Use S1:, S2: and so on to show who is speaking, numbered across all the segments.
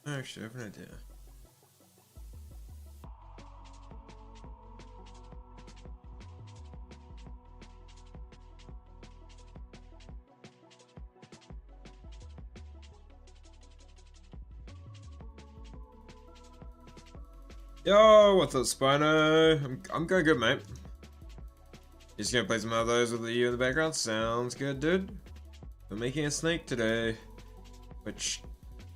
S1: Actually, I have an idea. Yo, what's up, Spino? I'm going good, mate. Just gonna play some of those with you in the background. Sounds good, dude. We're making a snake today, which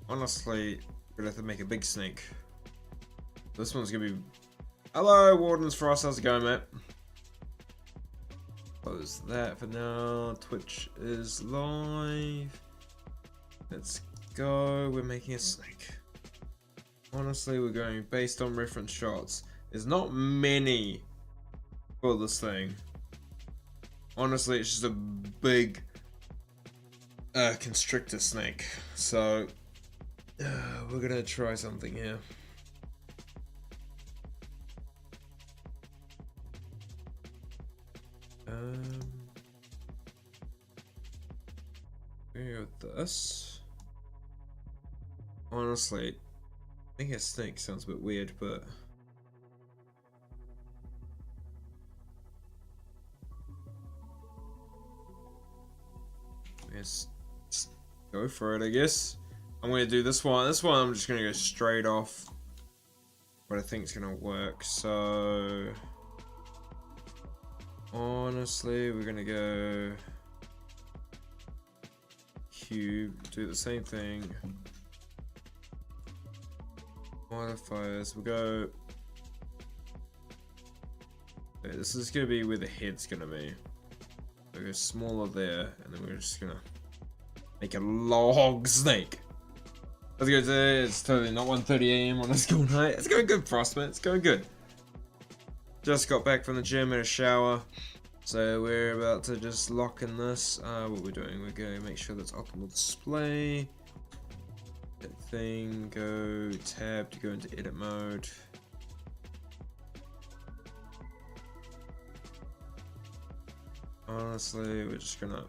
S1: honestly, we're gonna have to make a big snake. This one's gonna be. Hello, Warden's Frost. How's it going, mate? Close that for now. Twitch is live. Let's go. We're making a snake. Honestly, we're going based on reference shots. There's not many for this thing. Honestly, it's just a big constrictor snake. So we're gonna try something here. We're gonna go with this. Honestly, I think a snake sounds a bit weird, but let's go for it, I guess. I'm gonna do this one. This one I'm just gonna go straight off what I think is gonna work. So honestly, we're gonna go cube, do the same thing. Modifiers, we'll go. Okay, this is gonna be where the head's gonna be. We'll go smaller there, and then we're just gonna make a long snake. Let's go today. It's totally not 1:30 AM on a school night. It's going good, Frost, man. It's going good. Just got back from the gym, had a shower. So we're about to just lock in this. What we're doing, we're going to make sure that's optimal display. That thing, go tab to go into edit mode. Honestly, we're just gonna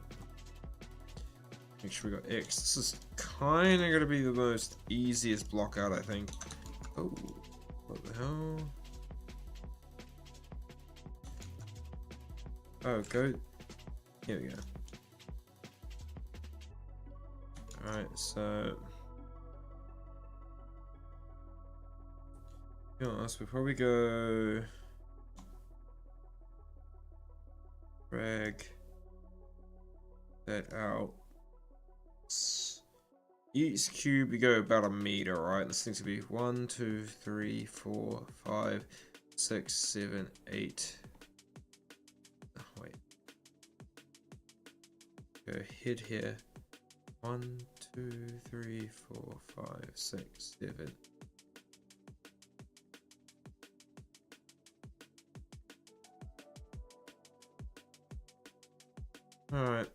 S1: make sure we got X. This is kind of gonna be the most easiest blockout, I think. Oh, what the hell? Oh, go. Here we go. Alright, so. To be honest, before we go. Drag that out. Each cube, we go about a meter, right? This thing's gonna be 1, 2, 3, 4, 5, 6, 7, 8. Oh, wait. Go head here. 1, 2, 3, 4, 5, 6, 7. Alright.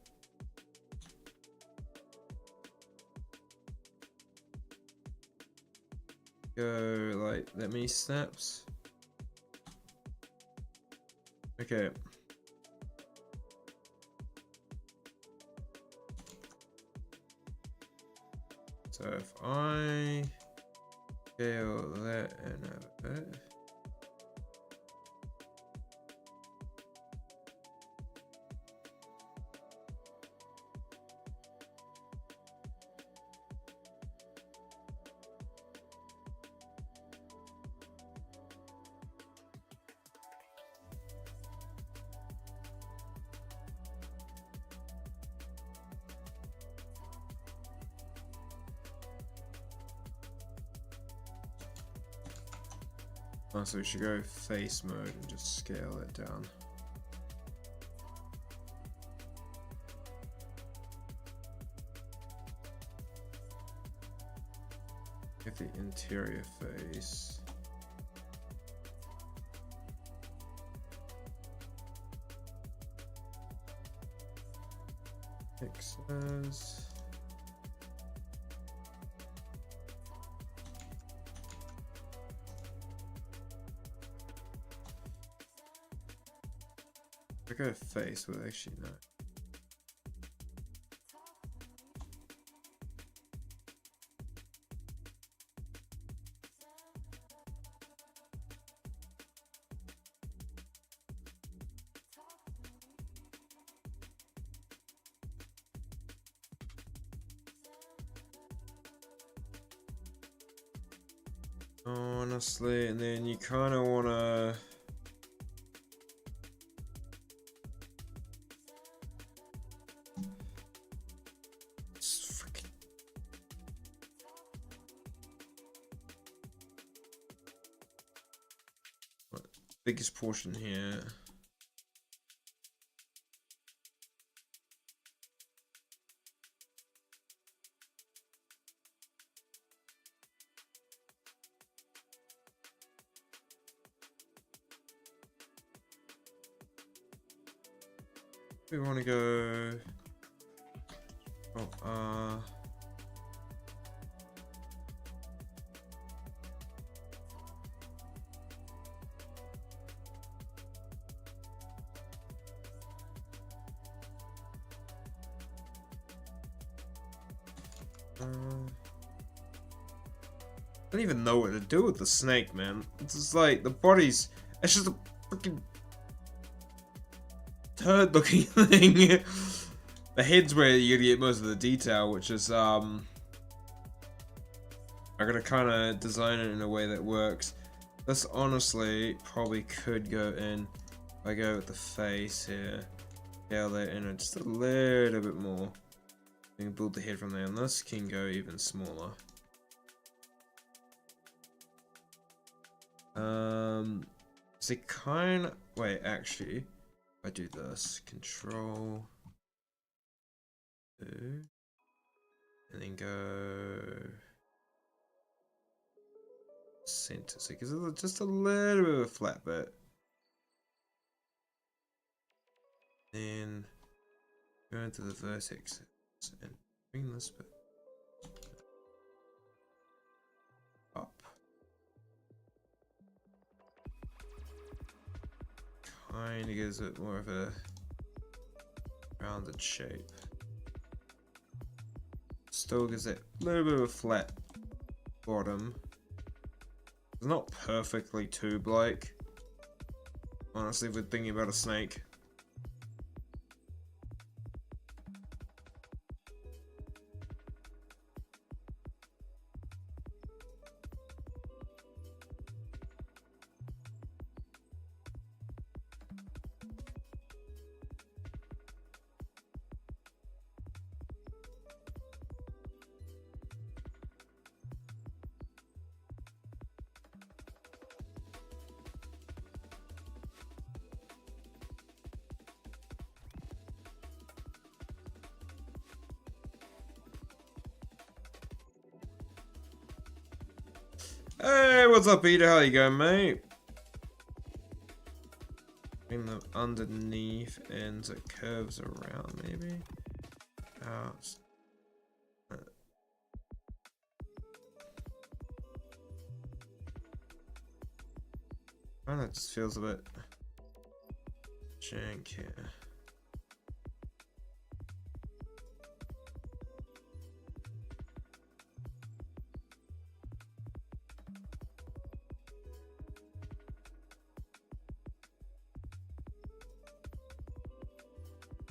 S1: Go like that many snaps. Okay. So if I scale that and a bit. Oh, so we should go face mode and just scale it down. Get the interior face. Pixels. I go face with actually no. Honestly, and then you kind of want to biggest portion here. We want to go. Oh, I don't even know what to do with the snake, man. It's just like the body's. It's just a freaking turd-looking thing. The head's where you're gonna get most of the detail, which is I gotta kind of design it in a way that works. This honestly probably could go in. If I go with the face here, scale that in just a little bit more. You can build the head from there, and this can go even smaller. Is it kind of, wait, actually, if I do this, control, and then go center, so it gives it just a little bit of a flat bit. Then go into the vertex and bring this bit up. Kind of gives it more of a rounded shape. Still gives it a little bit of a flat bottom. It's not perfectly tube-like. Honestly, if we're thinking about a snake. Hey, what's up, Peter? How you going, mate? Bring them underneath and it curves around, maybe. Out. Kind of just feels a bit jank here.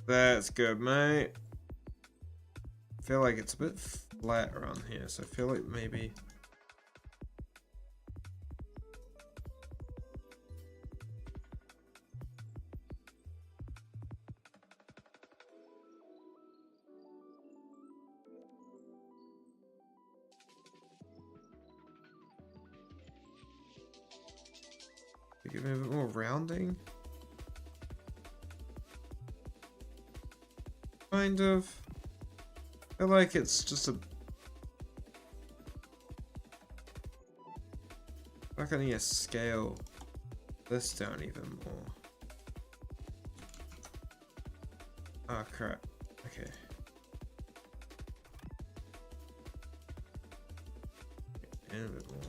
S1: That's good, mate. I feel like it's a bit flat around here, so I feel like maybe give me a bit more rounding. Kind of. I feel like it's just a. Like I need to scale this down even more. Oh crap. Okay. And a bit more.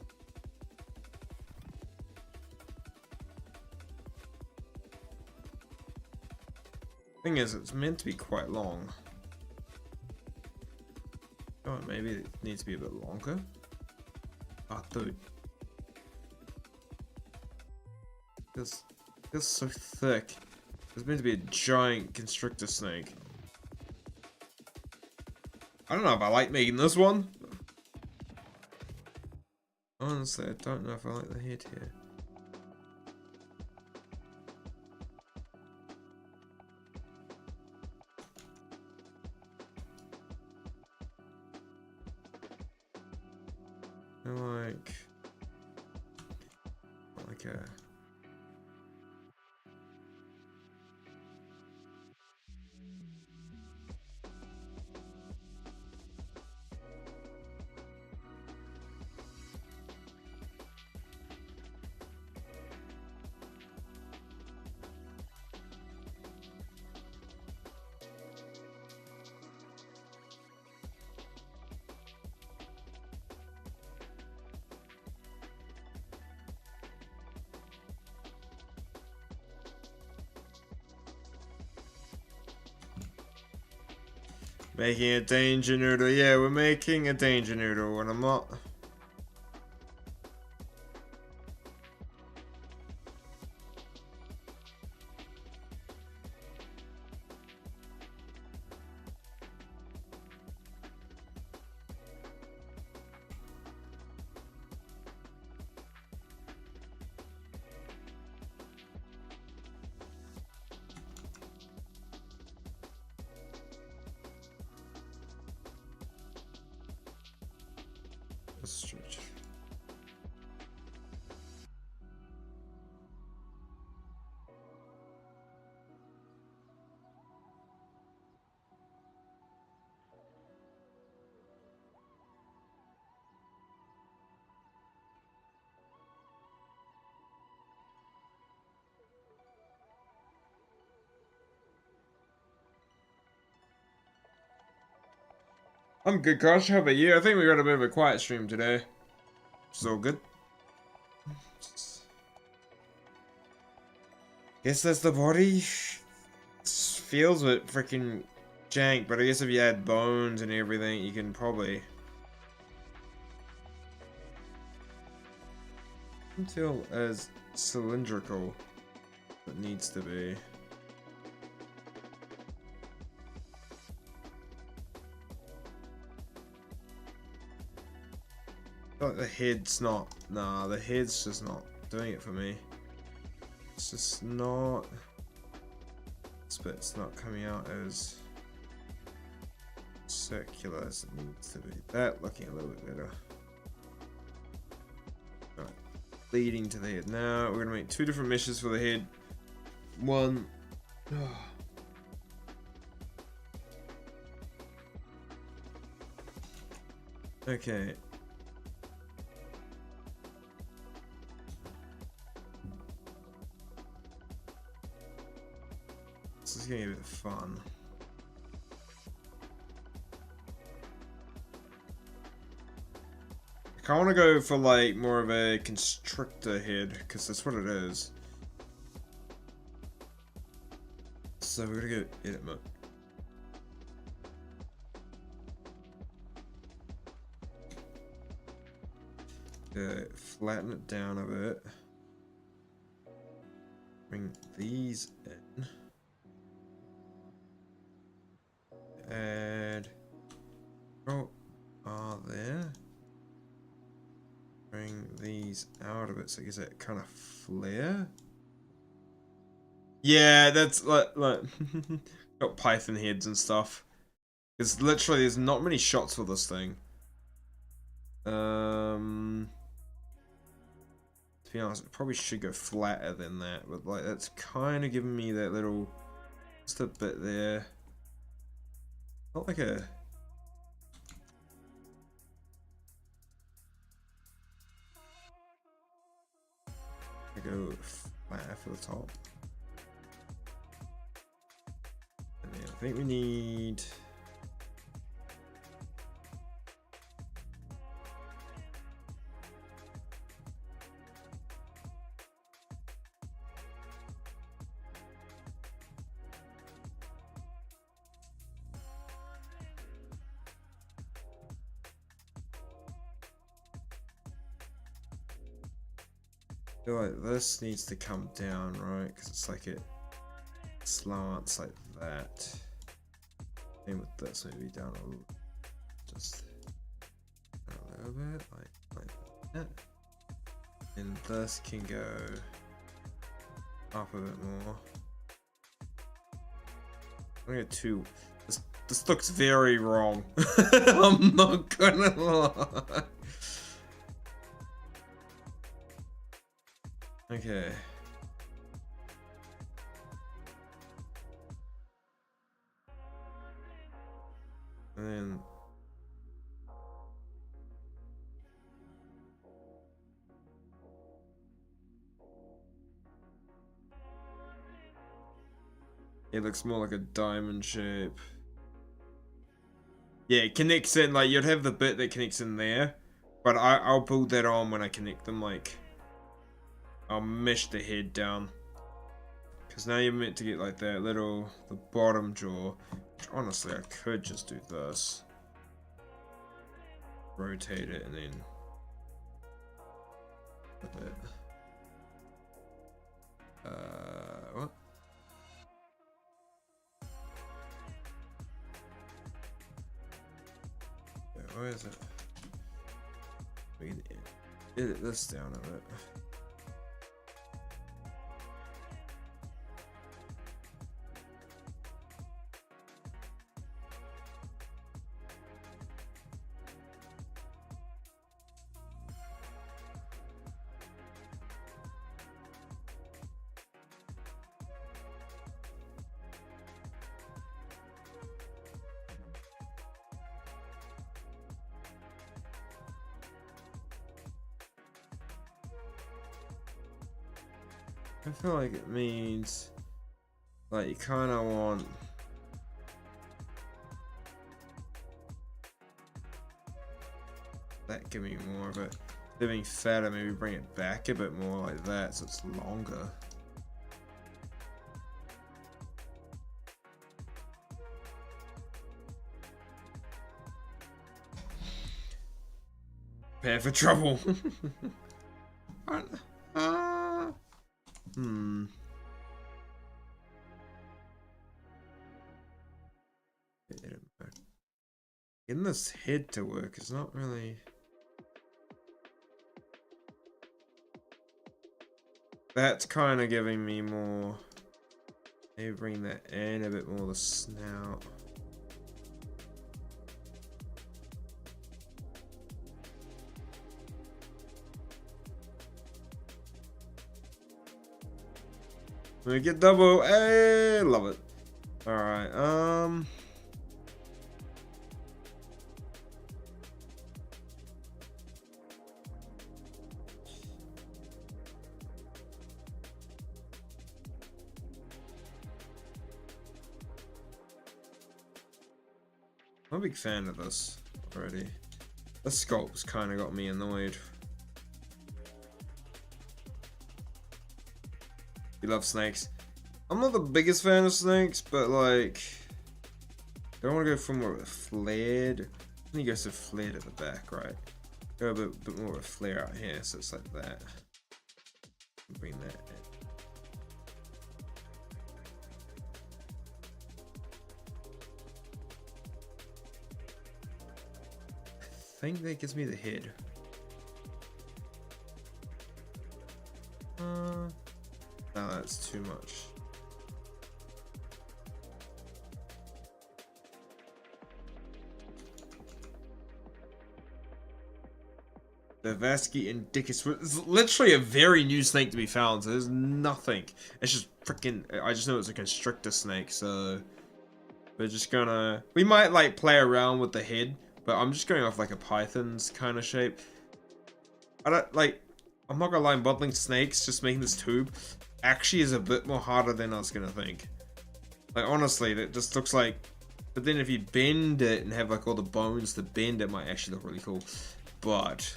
S1: Thing is, it's meant to be quite long. Oh, maybe it needs to be a bit longer. Ah, dude. This feels so thick. It's meant to be a giant constrictor snake. I don't know if I like making this one. Honestly, I don't know if I like the head here. Like a... Making a danger noodle. Yeah, we're making a danger noodle, and I'm not... Stretch. I'm good, Kosh. How about you? I think we got a bit of a quiet stream today. Which is all good. Guess that's the body. Feels a bit freaking jank, but I guess if you add bones and everything, you can probably... Until as cylindrical as it needs to be. I feel like the head's not... Nah, the head's just not doing it for me. It's just not... This bit's not coming out as circular as it needs to be. That looking a little bit better. Alright, leading to the head. Now we're gonna make two different meshes for the head. One... Okay. This is gonna be a bit fun. I kinda wanna go for like more of a constrictor head, because that's what it is. So we're gonna go edit mode. Flatten it down a bit. Bring these in. Add. Oh, there. Bring these out of it so it gives that kind of flare. Yeah, that's like got python heads and stuff. Because literally there's not many shots for this thing. To be honest, it probably should go flatter than that, but like that's kind of giving me that little, just a bit there. Not like a. I go flatter for the top. And then I think we need. I feel like this needs to come down, right? Because it's like it slants like that. Same with this, maybe down a little, just a little bit, like that. And this can go up a bit more. I'm gonna get two. This looks very wrong. I'm not gonna lie. Okay. And then it looks more like a diamond shape. Yeah, it connects in, like, you'd have the bit that connects in there, but I'll build that on when I connect them, like, I'll mesh the head down. Because now you're meant to get, like, that little, the bottom jaw, which honestly, I could just do this. Rotate it, and then flip it. What? Where is it? We can edit this down a bit. I feel like it means, like, you kind of want that, give me more of it. Instead of being fatter, maybe bring it back a bit more like that, so it's longer. Prepare for trouble. Getting this head to work is not really. That's kind of giving me more. Maybe bring that in a bit more, the snout. We get double. Hey, love it. All right. I'm a big fan of this already. The sculpt's kind of got me annoyed. You love snakes. I'm not the biggest fan of snakes, but like, I don't want to go for more of a flared. I think you go so flared at the back, right? Go a bit more of a flare out here, so it's like that. Bring that in. I think that gives me the head. No, that's too much. The Vasuki Indicus is literally a very new snake to be found, so there's nothing. It's just freaking, I just know it's a constrictor snake, so we're just gonna, we might like play around with the head, but I'm just going off like a python's kind of shape. I don't, like, I'm not gonna lie, modeling snakes, just making this tube, actually is a bit more harder than I was gonna think. Like, honestly, that just looks like, but then if you bend it and have like all the bones to bend, it might actually look really cool. But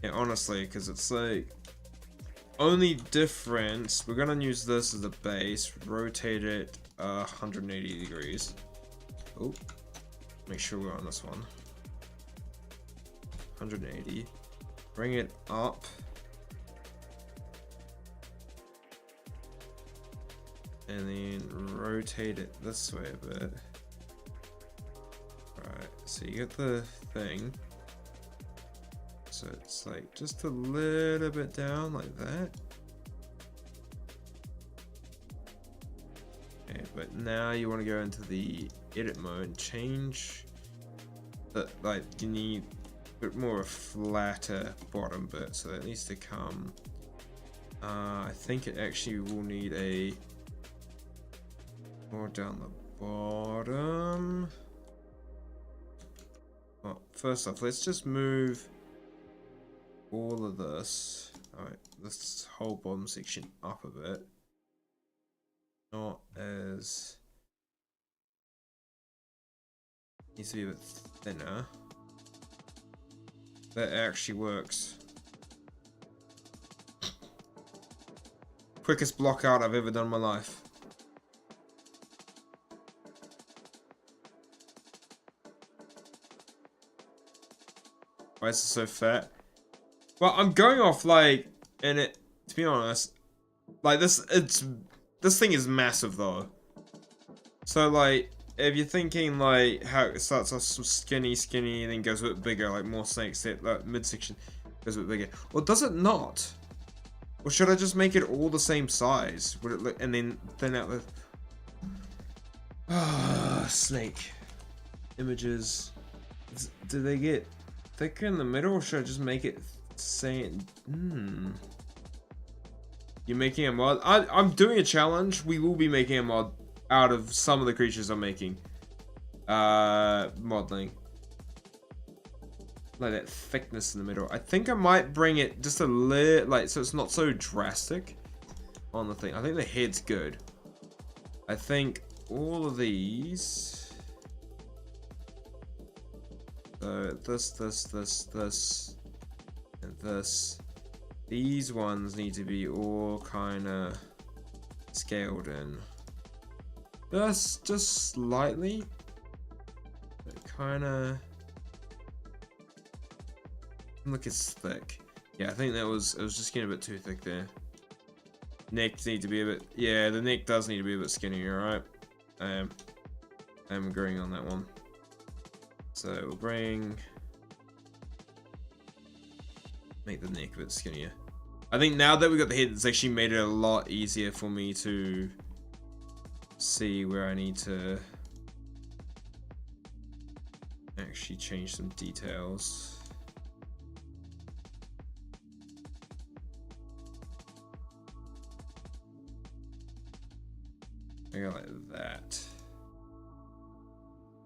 S1: yeah, honestly, because it's like, only difference, we're gonna use this as a base, rotate it 180 degrees. Oh, make sure we're on this one. 180. Bring it up and then rotate it this way a bit. Alright, so you get the thing. So it's like just a little bit down like that. Okay, but now you want to go into the edit mode and change that, like you need a bit more of a flatter bottom bit, so that needs to come. I think it actually will need a more down the bottom. Well, first off, let's just move all of this. Alright, this whole bottom section up a bit. Not as... needs to be a bit thinner. That actually works. Quickest block out I've ever done in my life. Why is it so fat? Well, I'm going off like, and it, to be honest, like this thing is massive though. So like, if you're thinking like how it starts off skinny, and then goes a bit bigger, like more snakes, that like, midsection goes a bit bigger. Well, does it not? Or should I just make it all the same size? Would it look, and then thin out the snake images? Do they get thicker in the middle, or should I just make it same? You're making a mod? I'm doing a challenge. We will be making a mod out of some of the creatures I'm making. Modeling. Like that thickness in the middle. I think I might bring it just a little, like, so it's not so drastic on the thing. I think the head's good. I think all of these. So this, and this. These ones need to be all kind of scaled in. Just slightly. Kind of. Look, it's thick. Yeah, I think it was just getting a bit too thick there. Neck need to be a bit. Yeah, the neck does need to be a bit skinnier. Alright. I'm agreeing on that one. So we'll make the neck a bit skinnier. I think now that we got the head, it's actually made it a lot easier for me to see where I need to actually change some details. I go like that.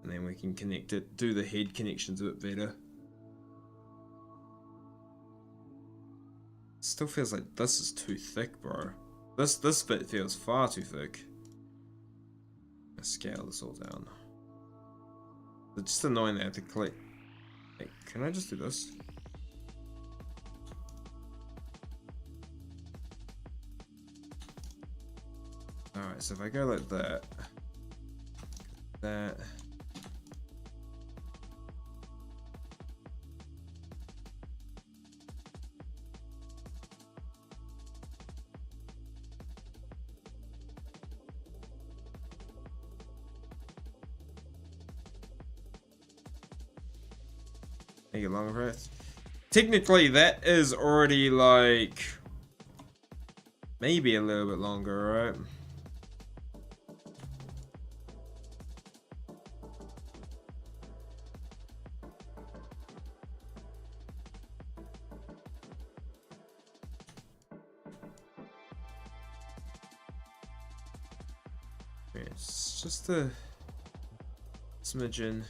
S1: And then we can connect it, do the head connections a bit better. Still feels like this is too thick, bro. This bit feels far too thick. Let's scale this all down. It's just annoying that I have to click. Hey, can I just do this? Alright, so if I go like that. Make it longer, right? Technically, that is already like maybe a little bit longer, right? It's just a smidgen.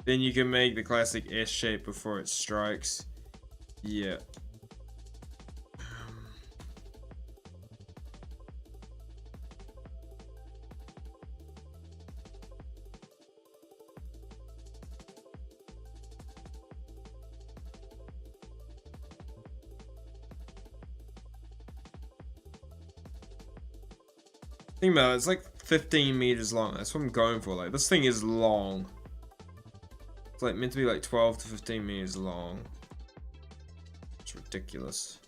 S1: Then you can make the classic S shape before it strikes. Yeah. Think about it, it's like 15 meters long. That's what I'm going for. Like, this thing is long. It's like meant to be like 12 to 15 meters long. It's ridiculous.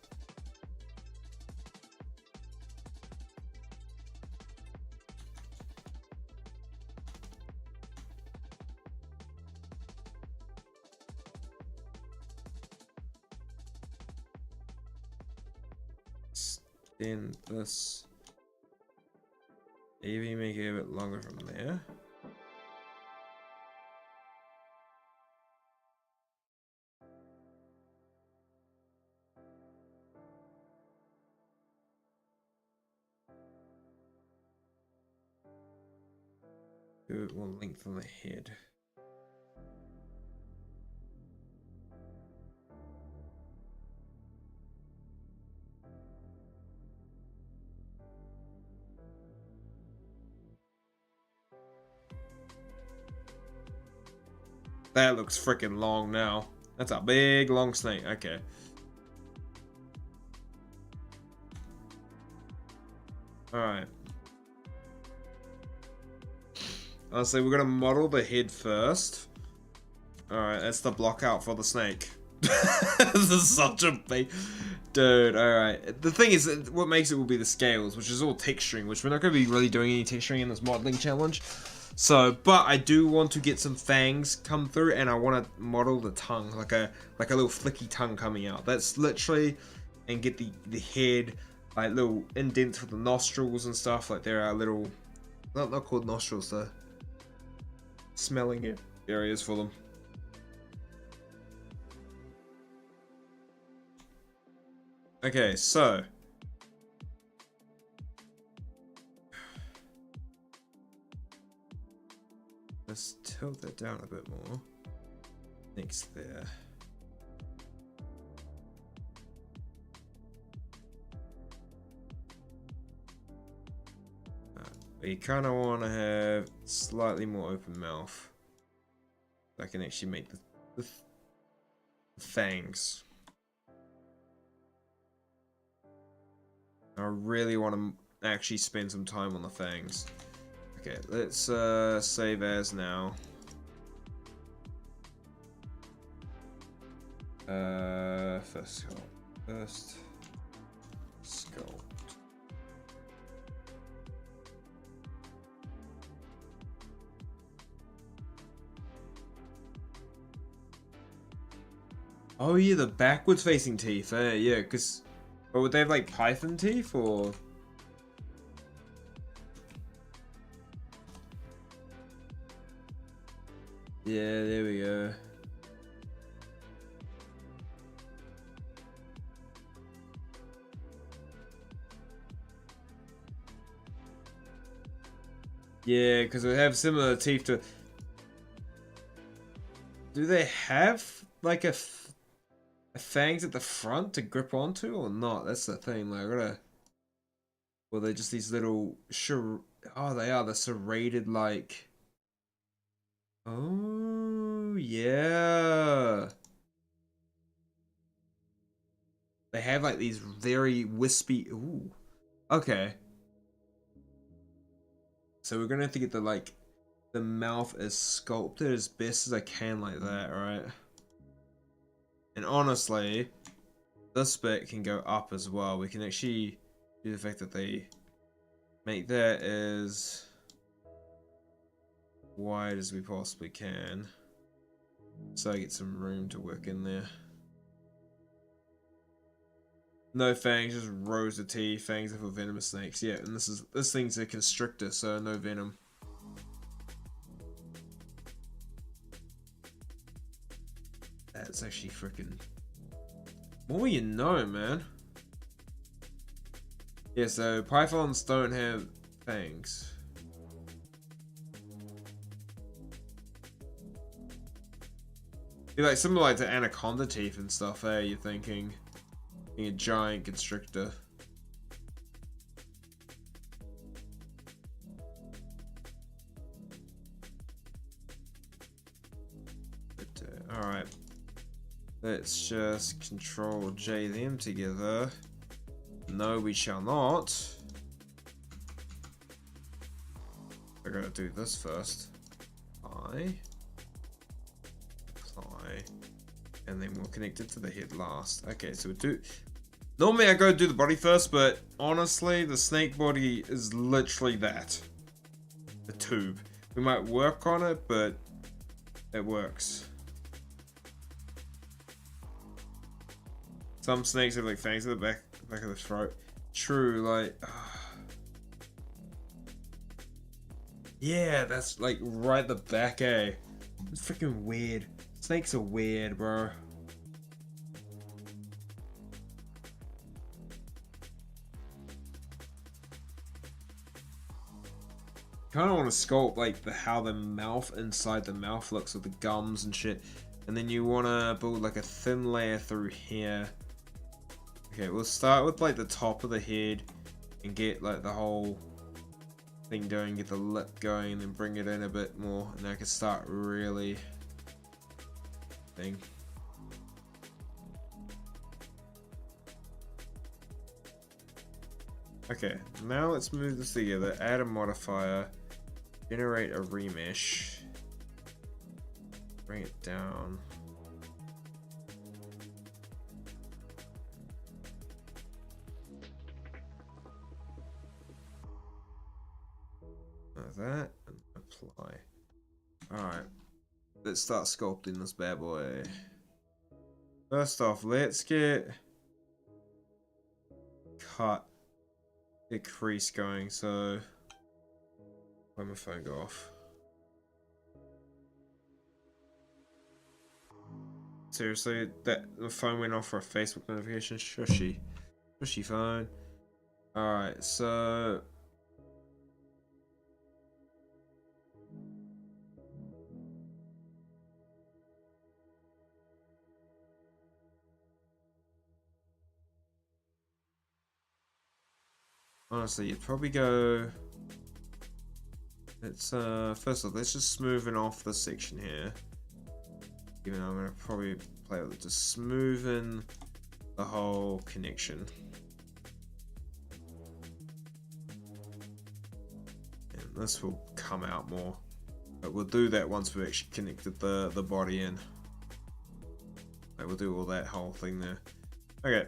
S1: Then this. Maybe make it a bit longer from there. Do it one length on the head. That looks freaking long now. That's a big long snake. Okay. Alright. Honestly, we're gonna model the head first. Alright, that's the blockout for the snake. This is such a big... Dude, alright. The thing is, what makes it will be the scales, which is all texturing, which we're not going to be really doing any texturing in this modeling challenge. So, but I do want to get some fangs come through, and I want to model the tongue, like a little flicky tongue coming out. That's literally, and get the head, like little indents for the nostrils and stuff. Like there are little, not called nostrils, though. Smelling areas for them. Okay, so let's tilt that down a bit more. Next there. You kind of want to have slightly more open mouth. I can actually make the fangs. I really want to actually spend some time on the fangs. Okay, let's save as now. First sculpt. Oh yeah, the backwards facing teeth. Yeah, because... But would they have like python teeth or? Yeah, there we go. Yeah, because they have similar teeth to... Do they have like a fangs at the front to grip onto or not? That's the thing. Like, I gotta... Well, they're just these little... Oh, they are. They're serrated like... Oh, yeah. They have like these very wispy... Ooh. Okay. So we're gonna have to get the like... The mouth as sculpted as best as I can like that, right? And honestly, this bit can go up as well. We can actually do the fact that they make that as wide as we possibly can. So I get some room to work in there. No fangs, just rows of teeth. Fangs are for venomous snakes. Yeah, and this thing's a constrictor, so no venom. That's actually freaking... More you know, man. Yeah, so pythons don't have fangs. Be like similar like to anaconda teeth and stuff, eh? You're thinking being a giant constrictor. But, alright. Let's just Control J them together. No, we shall not. I gotta do this first. Apply, and then we'll connect it to the head last. Okay, so we do. Normally I go do the body first, but honestly, the snake body is literally that. The tube. We might work on it, but it works. Some snakes have like fangs at the back of the throat. true, like... yeah, that's like right at the back, eh? It's freaking weird. Snakes are weird, bro. Kind of want to sculpt like how the mouth inside the mouth looks with the gums and shit, and then you want to build like a thin layer through here. Okay, we'll start with like the top of the head and get like the whole thing going, get the lip going, and then bring it in a bit more, and I can start really thing. Okay, now let's move this together, add a modifier, generate a remesh, bring it down. Like that, and apply. Alright, let's start sculpting this bad boy. First off, let's get a crease going, so let my phone go off. Seriously, that the phone went off for a Facebook notification. Shushy phone. Alright, so honestly, you'd probably go. Let's first off, let's just smoothen off the section here. Even though I'm gonna probably play with it, just smoothen the whole connection. And this will come out more, but we'll do that once we've actually connected the body in. Like we'll do all that whole thing there. Okay.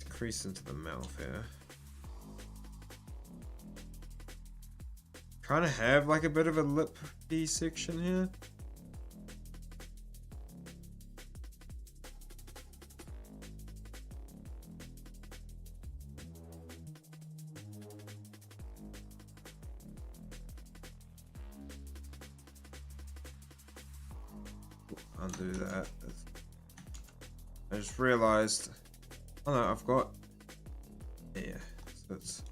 S1: Crease into the mouth here. Kind of have like a bit of a lippy section here. Undo that. I just realized. Oh no, I've got. Yeah, so it's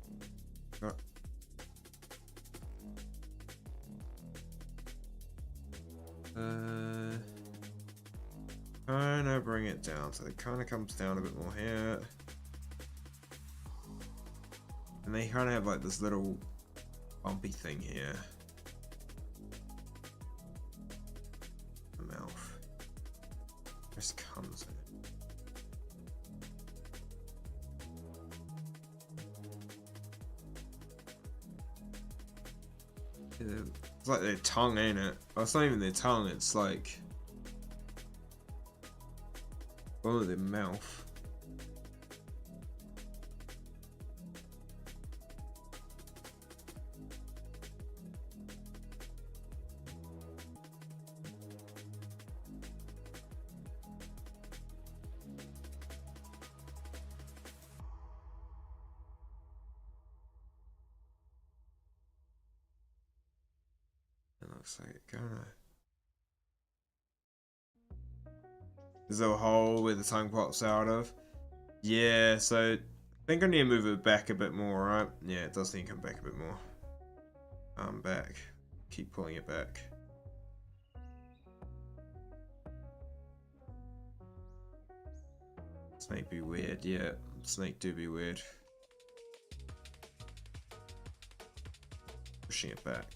S1: got. Kind of bring it down, so it kind of comes down a bit more here, and they kind of have like this little bumpy thing here. The mouth just comes in. It's like their tongue, ain't it? Oh, it's not even their tongue, it's like one of their mouth. Looks like it gonna. There's a hole where the tongue pops out of. Yeah, so I think I need to move it back a bit more, right? Yeah, it does need to come back a bit more. Back. Keep pulling it back. Snake be weird, yeah. Snake do be weird. Pushing it back.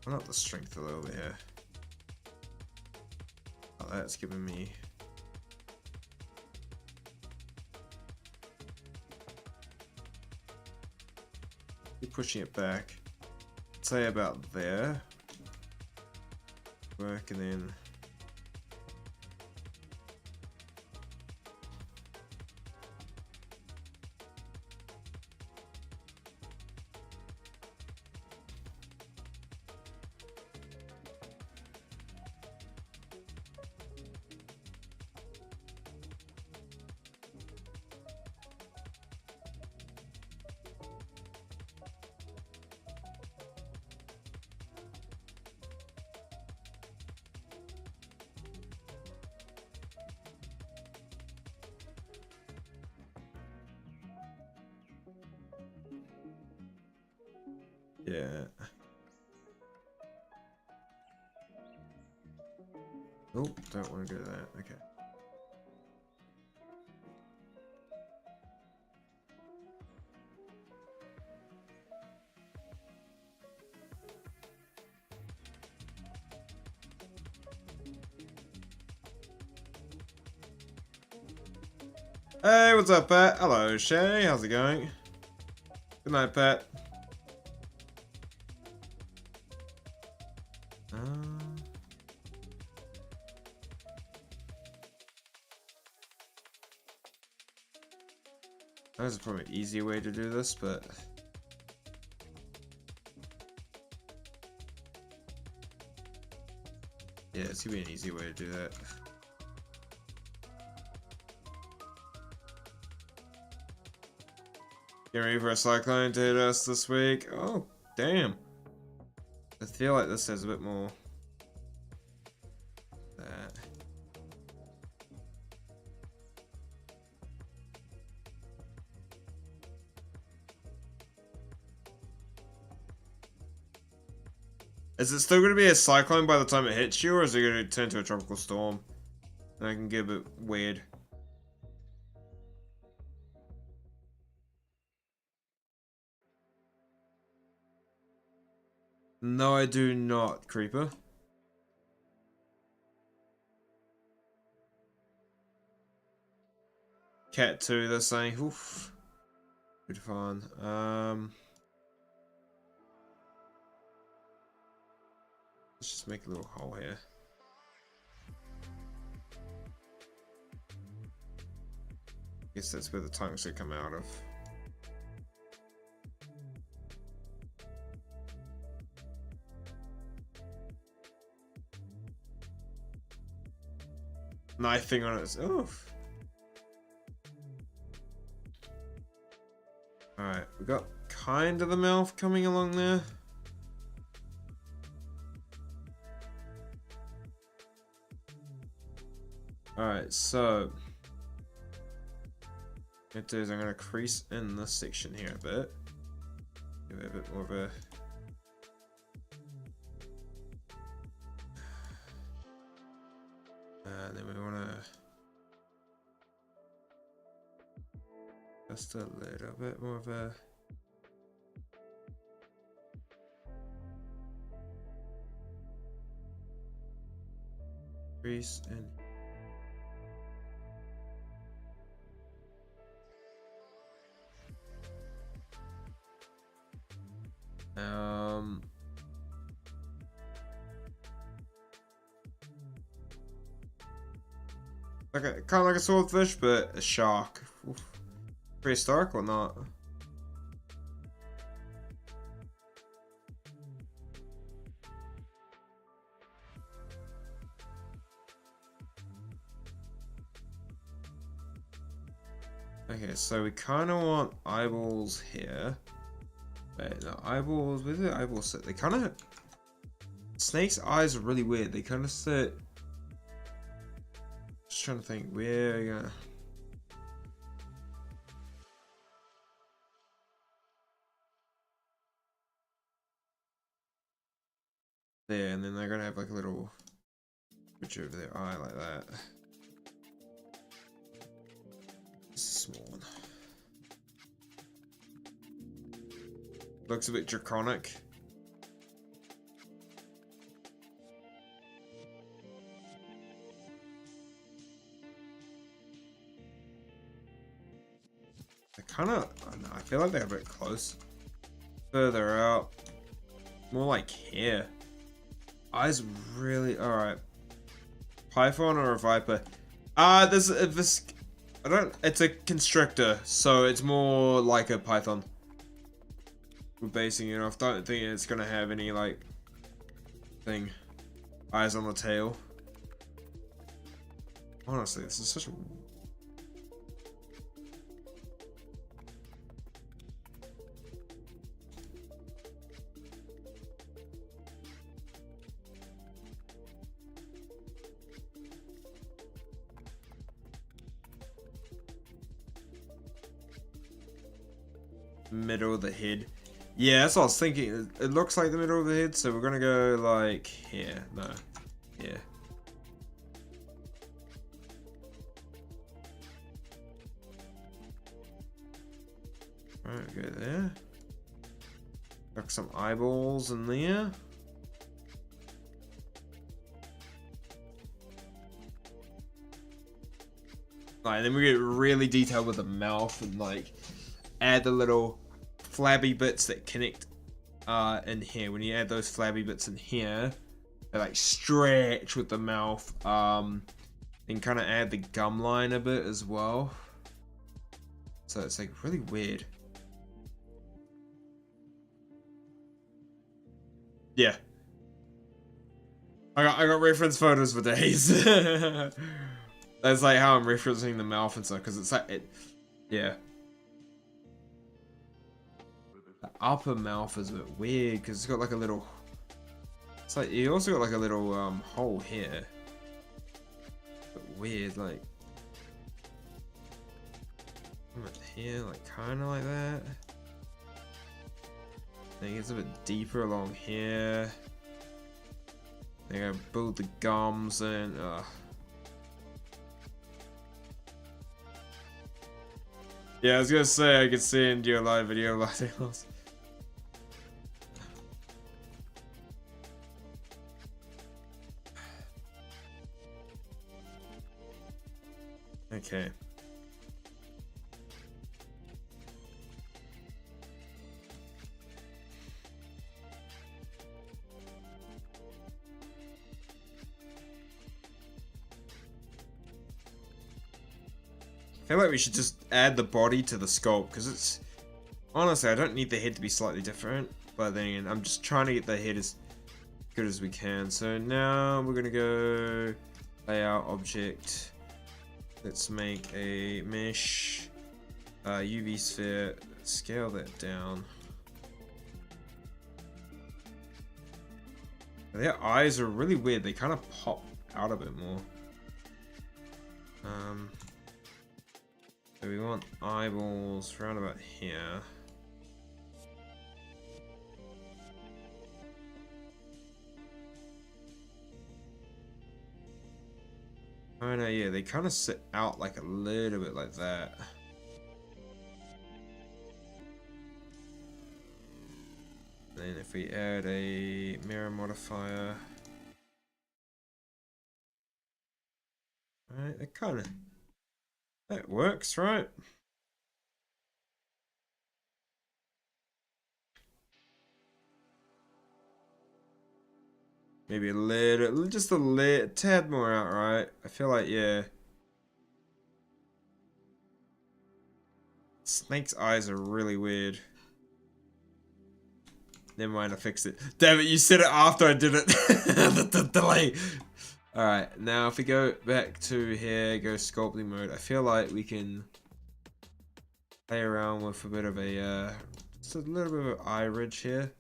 S1: Not the strength a little bit here. Oh, that's giving me. Keep pushing it back. Say about there. work, and then yeah. Oh, don't want to do that. Okay. Hey, what's up, Pat? Hello, Shay. How's it going? Good night, Pat. There's probably an easier way to do this, but yeah, it's gonna be an easy way to do that. Getting ready for a cyclone to hit us this week. Oh, damn. I feel like this has a bit more. That. Is it still going to be a cyclone by the time it hits you, or is it going to turn to a tropical storm? And I can get a bit weird. No, I do not, Creeper. Cat 2, they're saying. Oof. Good fun. Let's just make a little hole here. Guess that's where the tongue should come out of. Knifing on it. Oof. Alright, we got kind of the mouth coming along there. Alright, so what I'm gonna do is I'm gonna crease in this section here a bit. Give it a bit more of a and then we wanna just a little bit more of a crease in. Like kind of like a swordfish, but a shark. Oof. Prehistoric or not? Okay, so we kind of want eyeballs here. Wait, no, eyeballs. Where do the eyeballs sit? They kind of. Snake's eyes are really weird. They kind of sit. Just trying to think where we're gonna. There, and then they're gonna have like a little bridge over their eye like that. This is a small one. Looks a bit draconic. I feel like they're a bit close. Further out. More like here. eyes really alright. Python or a viper? There's this. I don't. It's a constrictor, so it's more like a python. We're basing it off. Don't think it's gonna have any like thing. Eyes on the tail. Honestly, this is such a. Middle of the head. Yeah, that's what I was thinking. It looks like the middle of the head, so we're gonna go like here. No. Yeah. Alright, go there. Got some eyeballs in there. Right, then we get really detailed with the mouth and like add the little flabby bits that connect in here. When you add those flabby bits in here, they like stretch with the mouth. Then kind of add the gum line a bit as well. So it's like really weird. Yeah. I got reference photos for days. That's like how I'm referencing the mouth and stuff, because it's like yeah. The upper mouth is a bit weird because it's got like a little. It's like you also got like a little hole here. But weird, like here, like kind of like that. I think it's a bit deeper along here. I gotta build the gums and yeah, I was gonna say I could see in your live video last. Okay. I feel like we should just add the body to the sculpt, because it's honestly I don't need the head to be slightly different, but then again, I'm just trying to get the head as good as we can. So now we're gonna go layout object. Let's make a mesh UV sphere, scale that down. Their eyes are really weird, they kind of pop out a bit more. So we want eyeballs around about here. Oh no, yeah, they kind of sit out like a little bit like that. Then if we add a mirror modifier, right, it kind of, that works, right? Maybe a little, just a little, tad more out, right? I feel like, yeah. Snake's eyes are really weird. Never mind, I fixed it. Damn it, you said it after I did it. the delay. Alright, now if we go back to here, go sculpting mode, I feel like we can play around with a bit of a, just a little bit of an eye ridge here.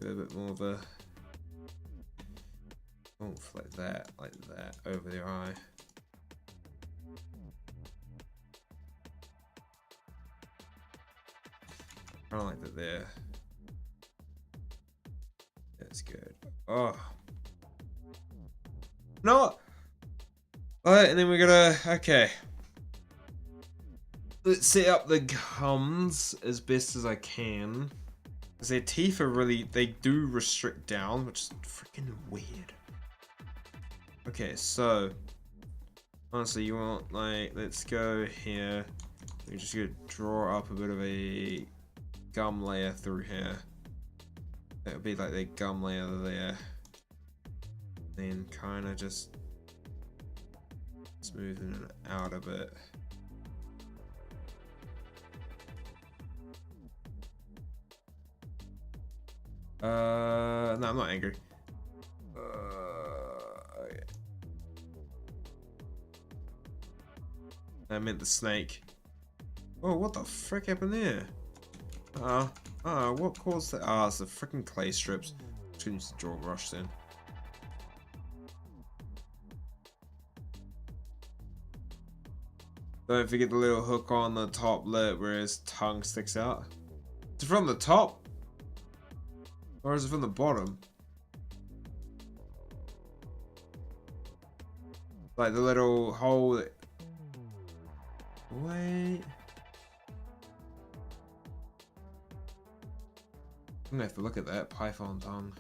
S1: A bit more of a, oomph, like that, over the eye. Kind of like that there. That's good. Oh. No! Alright, and then we're gonna, okay. Let's set up the gums as best as I can. Because their teeth are really, they do restrict down, which is freaking weird. Okay, so honestly, you want like, let's go here. We're just gonna draw up a bit of a gum layer through here. That would be like the gum layer there. Then kind of just smoothing it out a bit. No, I'm not angry. Okay. I meant the snake. Oh, what the frick happened there? What caused that? It's the freaking clay strips. Just gonna use the draw brush then. Don't forget the little hook on the top lip where his tongue sticks out. Is it from the top? Or is it from the bottom? Like the little hole that... Wait. I'm gonna have to look at that python tongue.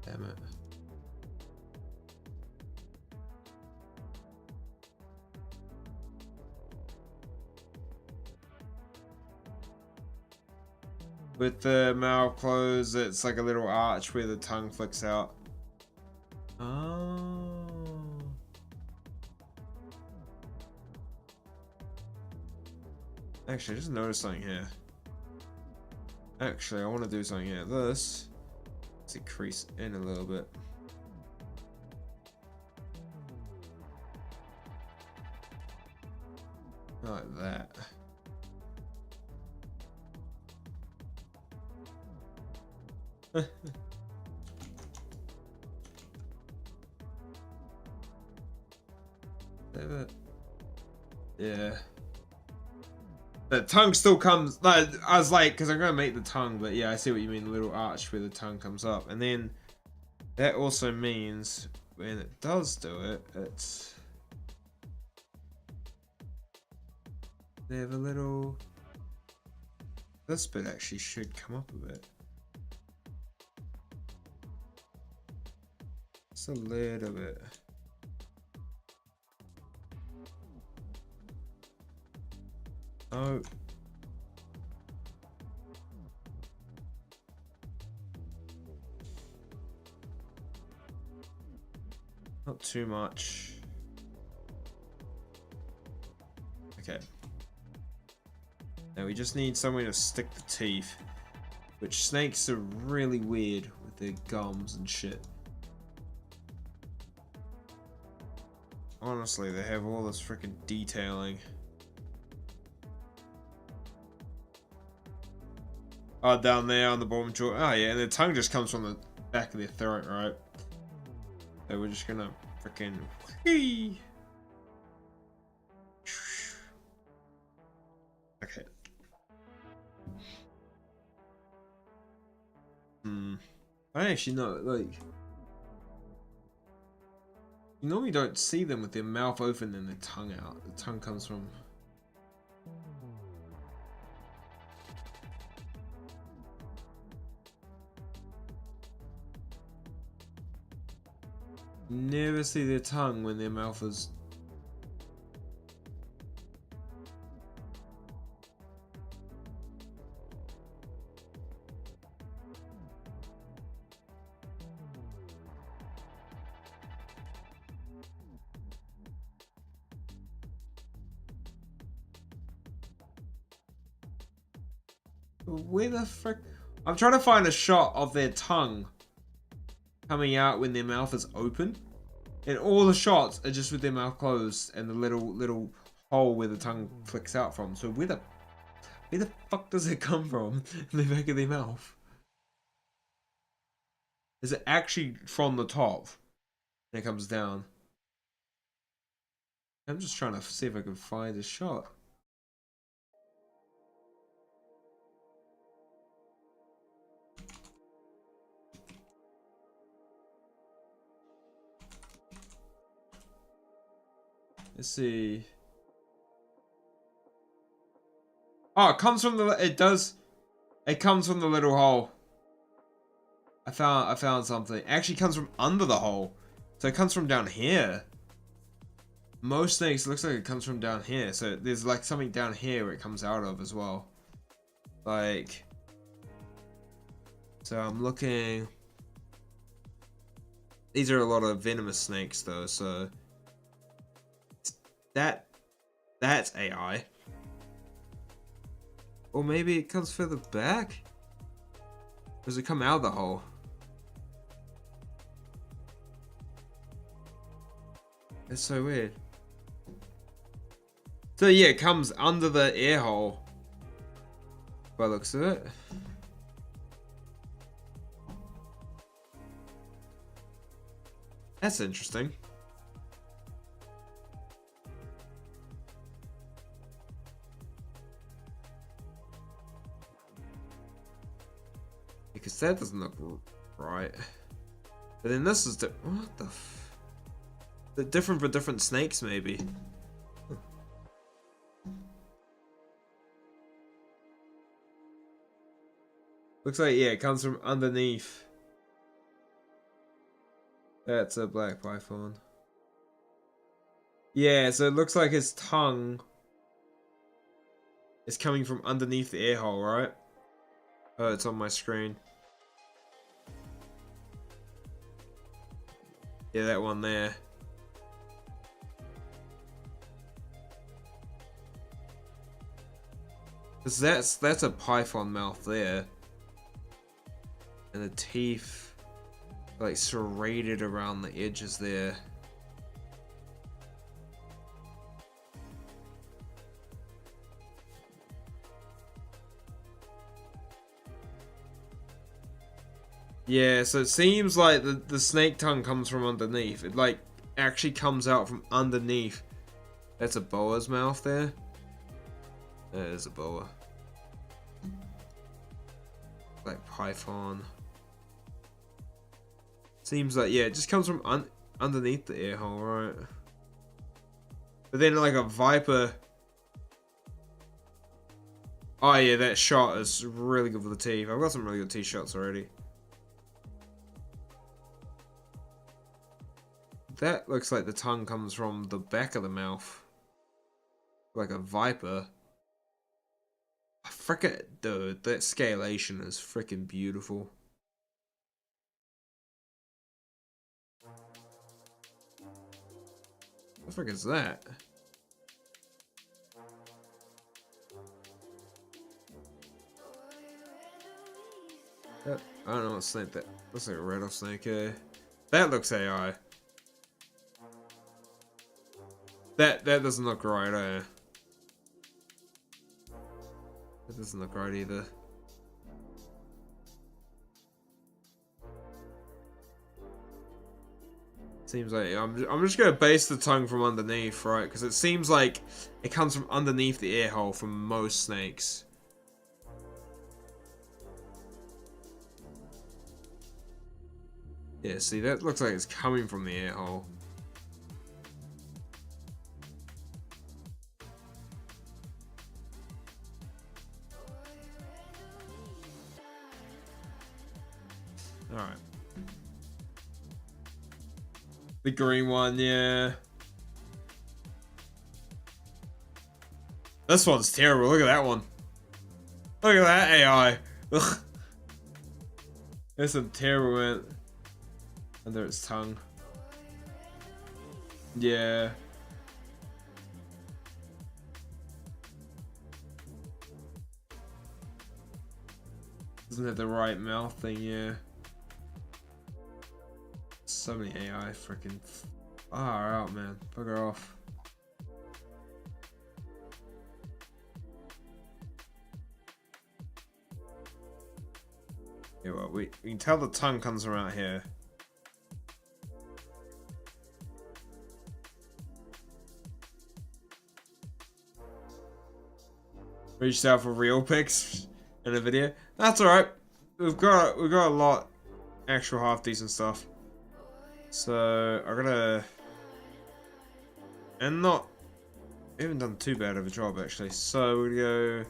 S1: Damn it. With the mouth closed, it's like a little arch where the tongue flicks out. Oh. Actually, I just noticed something here. Actually, I want to do something here. This. Let's decrease in a little bit. Like that. Yeah. The tongue still comes. Like, I was like, because I'm gonna make the tongue, but yeah, I see what you mean. The little arch where the tongue comes up, and then that also means when it does do it, it's they have a little. This bit actually should come up a bit. Just a little bit. Oh. Not too much. Okay. Now we just need somewhere to stick the teeth. Which snakes are really weird with their gums and shit. Honestly, they have all this freaking detailing. Oh, down there on the bottom jaw. Oh yeah, and the tongue just comes from the back of their throat, right? So we're just gonna freaking. Okay. I actually know, like, you normally don't see them with their mouth open and their tongue out. The tongue comes from. Never see their tongue when their mouth is. Where the frick? I'm trying to find a shot of their tongue coming out when their mouth is open, and all the shots are just with their mouth closed and the little hole where the tongue flicks out from. So where the fuck does it come from in the back of their mouth? Is it actually from the top and it comes down? I'm just trying to see if I can find a shot. Let's see. Oh, it comes from the. It does. It comes from the little hole. I found something. It actually comes from under the hole. So it comes from down here. Most snakes, it looks like it comes from down here. So there's like something down here where it comes out of as well. Like. So I'm looking. These are a lot of venomous snakes though, so. That's AI. Or maybe it comes further back? Does it come out of the hole? That's so weird. So yeah, it comes under the air hole. By the looks of it. That's interesting. Because that doesn't look right. But then this is what the they're different for different snakes, maybe. Looks like, yeah, it comes from underneath. That's a black python. Yeah, so it looks like his tongue is coming from underneath the air hole, right? Oh, it's on my screen. Yeah, that one there. Cause that's a python mouth there. And the teeth like serrated around the edges there. Yeah, so it seems like the snake tongue comes from underneath. It like actually comes out from underneath. That's a boa's mouth there. That is a boa. Like python. Seems like, yeah, it just comes from underneath the air hole, right? But then like a viper. Oh yeah, that shot is really good for the teeth. I've got some really good teeth shots already. That looks like the tongue comes from the back of the mouth. Like a viper. Frickin' dude, that scalation is freaking beautiful. What the frick is that? I don't know what snake that looks like a rattlesnake here. That looks AI. That doesn't look right, eh? That doesn't look right either. Seems like I'm just gonna base the tongue from underneath, right? Because it seems like it comes from underneath the ear hole for most snakes. Yeah, see, that looks like it's coming from the ear hole. Alright. The green one, yeah. This one's terrible. Look at that one. Look at that AI. Ugh. There's some terrible man under its tongue. Yeah. Doesn't have the right mouth thing, yeah. So many AI freaking far out, man. Bugger off. Yeah, well, we can tell the tongue comes from out here. Reached out for real pics in a video. That's alright. We've got a lot actual half decent stuff. So I'm gonna we haven't done too bad of a job actually. So we're gonna go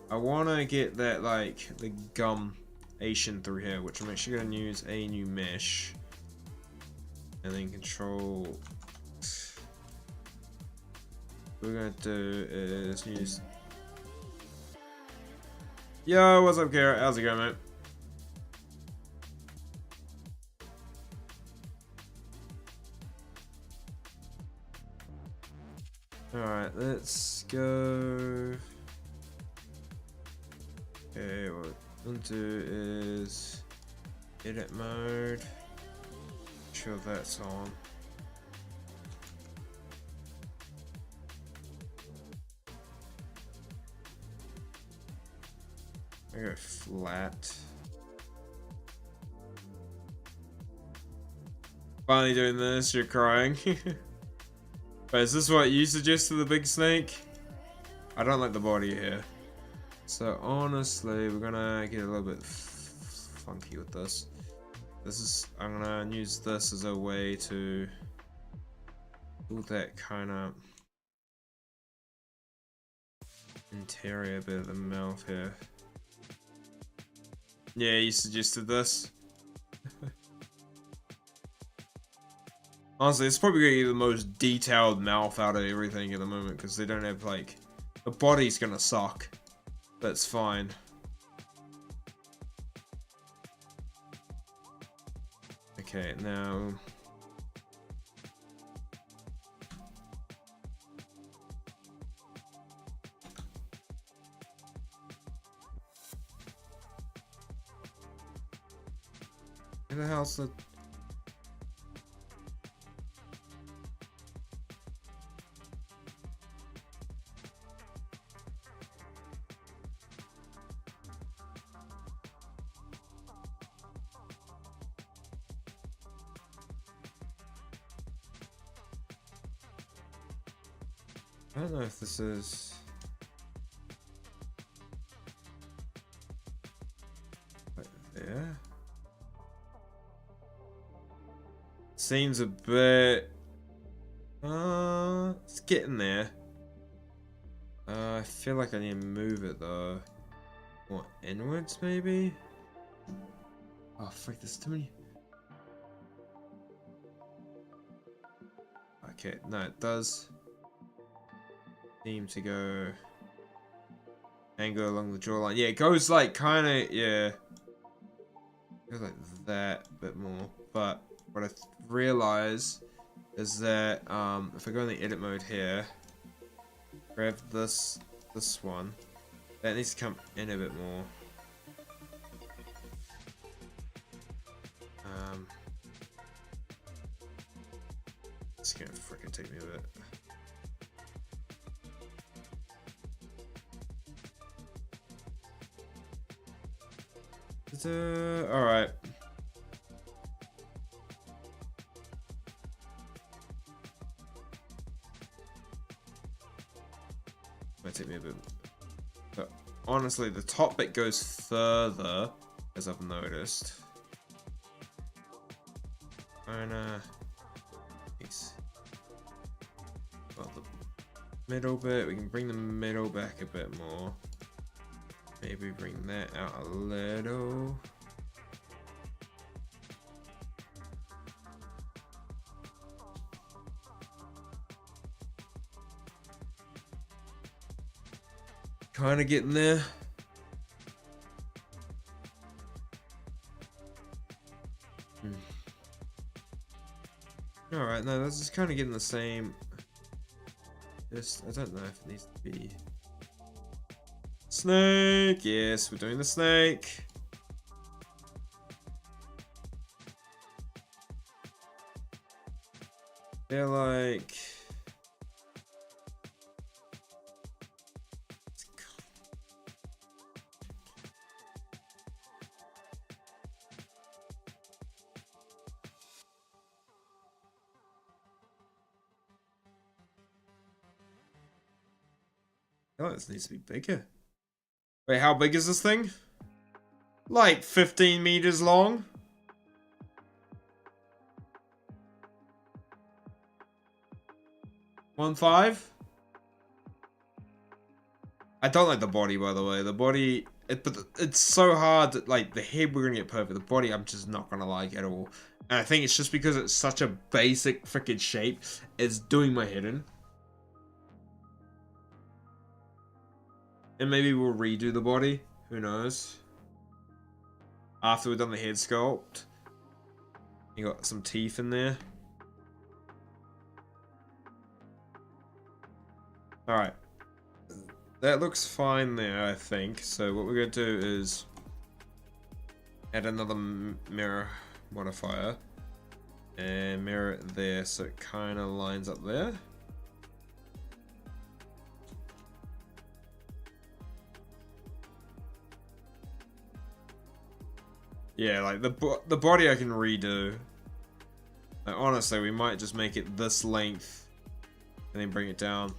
S1: I want to get that, like, the gummation through here, which I'm actually going to use a new mesh. And then control. What we're going to do is use. Yo, what's up, Garrett? How's it going, mate? Alright, let's go. Okay, what we'll do is edit mode. Make sure that's on. I go flat. Finally doing this, you're crying. But is this what you suggest to the big snake? I don't like the body here. So honestly, we're gonna get a little bit funky with this. I'm gonna use this as a way to do that kind of interior bit of the mouth here. Yeah, you suggested this. Honestly, it's probably gonna be the most detailed mouth out of everything at the moment because they don't have, like, the body's gonna suck. That's fine. Okay, now. Where the hell's the. I don't know if this is. Right there. Seems a bit. It's getting there. I feel like I need to move it though. More inwards, maybe? Oh, frick, there's too many. Okay, no, it does seem to go angle along the jawline. Yeah, it goes like kind of, yeah. Goes like that a bit more. But what I realize is that if I go in the edit mode here, grab this one, that needs to come in a bit more. It's gonna freaking take me a bit. Alright. Might take me a bit. But honestly, the top bit goes further, as I've noticed. Kinda. Well, the middle bit, we can bring the middle back a bit more. Maybe bring that out a little. Kind of getting there. Alright, no, that's just kind of getting the same. Just, I don't know if it needs to be. Snake! Yes, we're doing the snake. They're like. Oh, this needs to be bigger. Wait, how big is this thing? Like 15 meters long? One five? I don't like the body, by the way. The body, but it's so hard that, like, the head we're gonna get perfect. The body, I'm just not gonna like at all. And I think it's just because it's such a basic freaking shape. It's doing my head in. And maybe we'll redo the body. Who knows? After we've done the head sculpt. You got some teeth in there. Alright. That looks fine there, I think. So what we're going to do is add another mirror modifier. And mirror it there so it kind of lines up there. Yeah, like the body I can redo. Like, honestly, we might just make it this length and then bring it down.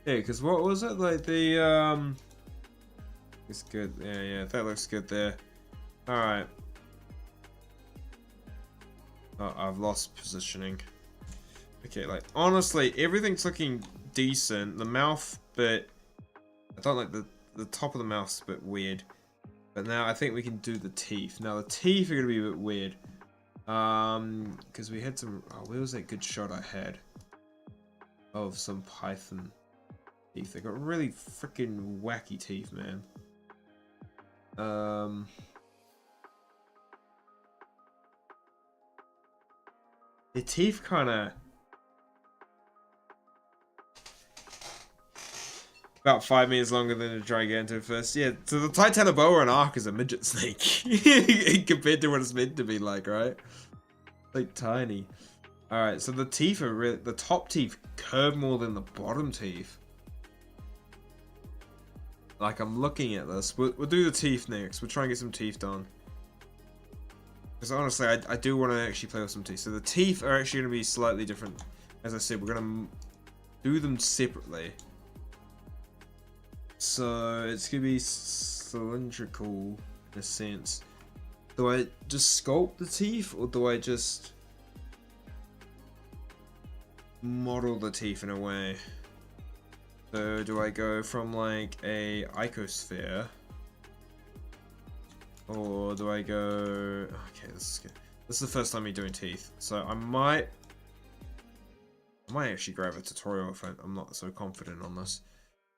S1: Yeah, because what was it? Like the it's good. Yeah, that looks good there. Alright. Oh, I've lost positioning. Okay, like honestly, everything's looking decent. The mouth bit, I don't like the top of the mouth's a bit weird. But now I think we can do the teeth. Now the teeth are gonna be a bit weird. Because we had some, oh, where was that good shot I had of some python teeth? They got really freaking wacky teeth, man. The teeth kind of about 5 meters longer than a Gigantopithecus. Yeah, so the Titanoboa and Ark is a midget snake compared to what it's meant to be like, right? Like tiny. Alright, so the teeth are really, the top teeth curve more than the bottom teeth. Like, I'm looking at this. We'll do the teeth next. We'll try and get some teeth done. Because honestly, I do want to actually play with some teeth. So the teeth are actually going to be slightly different. As I said, we're going to do them separately. So it's going to be cylindrical in a sense. Do I just sculpt the teeth, or do I just model the teeth in a way? So do I go from like a icosphere, or do I go? Okay, this is good. This is the first time me doing teeth, so I might actually grab a tutorial if I'm not so confident on this.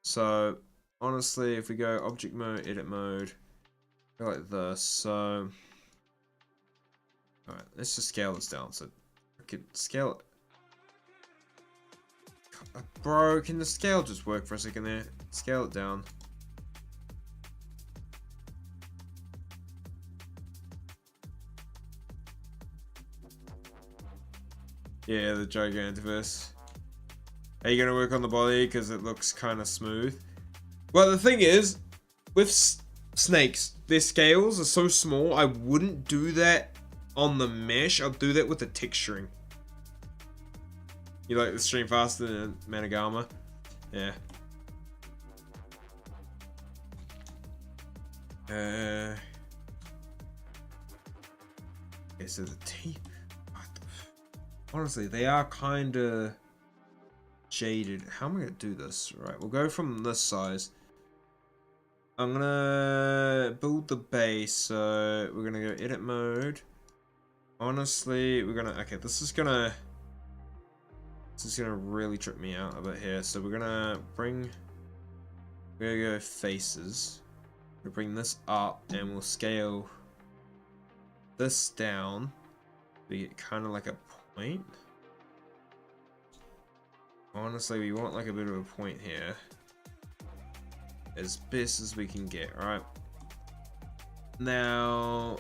S1: So honestly, if we go object mode, edit mode, go like this. So alright, let's just scale this down. So I could scale it. Bro, can the scale just work for a second there? Scale it down. Yeah, the Gigantopithecus. Are you going to work on the body because it looks kind of smooth? Well, the thing is, with snakes, their scales are so small, I wouldn't do that on the mesh. I'll do that with the texturing. You like the stream faster than Managama? Yeah. Okay, so the teeth. Honestly, they are kind of jaded. How am I going to do this? Right, we'll go from this size. I'm going to build the base. So we're going to go edit mode. Honestly, we're going to... Okay, this is going to really trip me out a bit here. So we're gonna go faces. We'll bring this up and we'll scale this down. We get kind of like a point. Honestly, we want like a bit of a point here. As best as we can get, right? Now,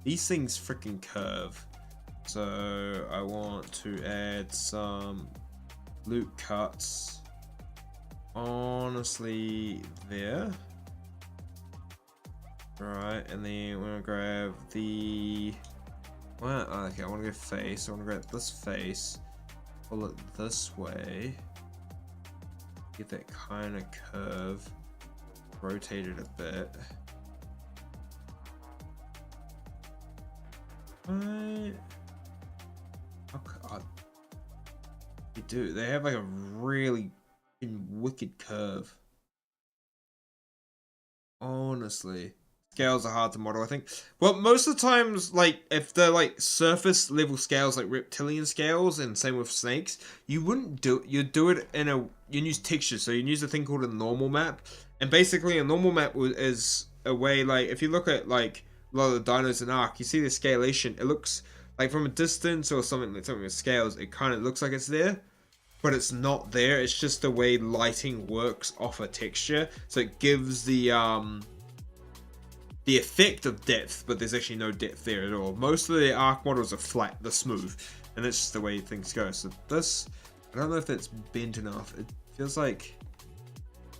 S1: these things freaking curve. So I want to add some loop cuts, honestly, there. Right, and then we're gonna grab the, well, okay, I want to go face. I want to grab this face, pull it this way, get that kind of curve, rotate it a bit. Right. Oh, God. do. They have like a really wicked curve. Honestly. Scales are hard to model, I think. Well, most of the times, like, if they're like surface level scales, like reptilian scales, and same with snakes, you'd do it in a, you'd use textures. So you'd use a thing called a normal map. And basically a normal map is a way, like, if you look at like a lot of the dinos in Ark, you see the scalation. It looks like from a distance or something with scales, it kind of looks like it's there. But it's not there. It's just the way lighting works off a texture. So it gives the effect of depth, but there's actually no depth there at all. Most of the Arc models are flat, they're smooth, and that's just the way things go. So this, I don't know if that's bent enough. It feels like,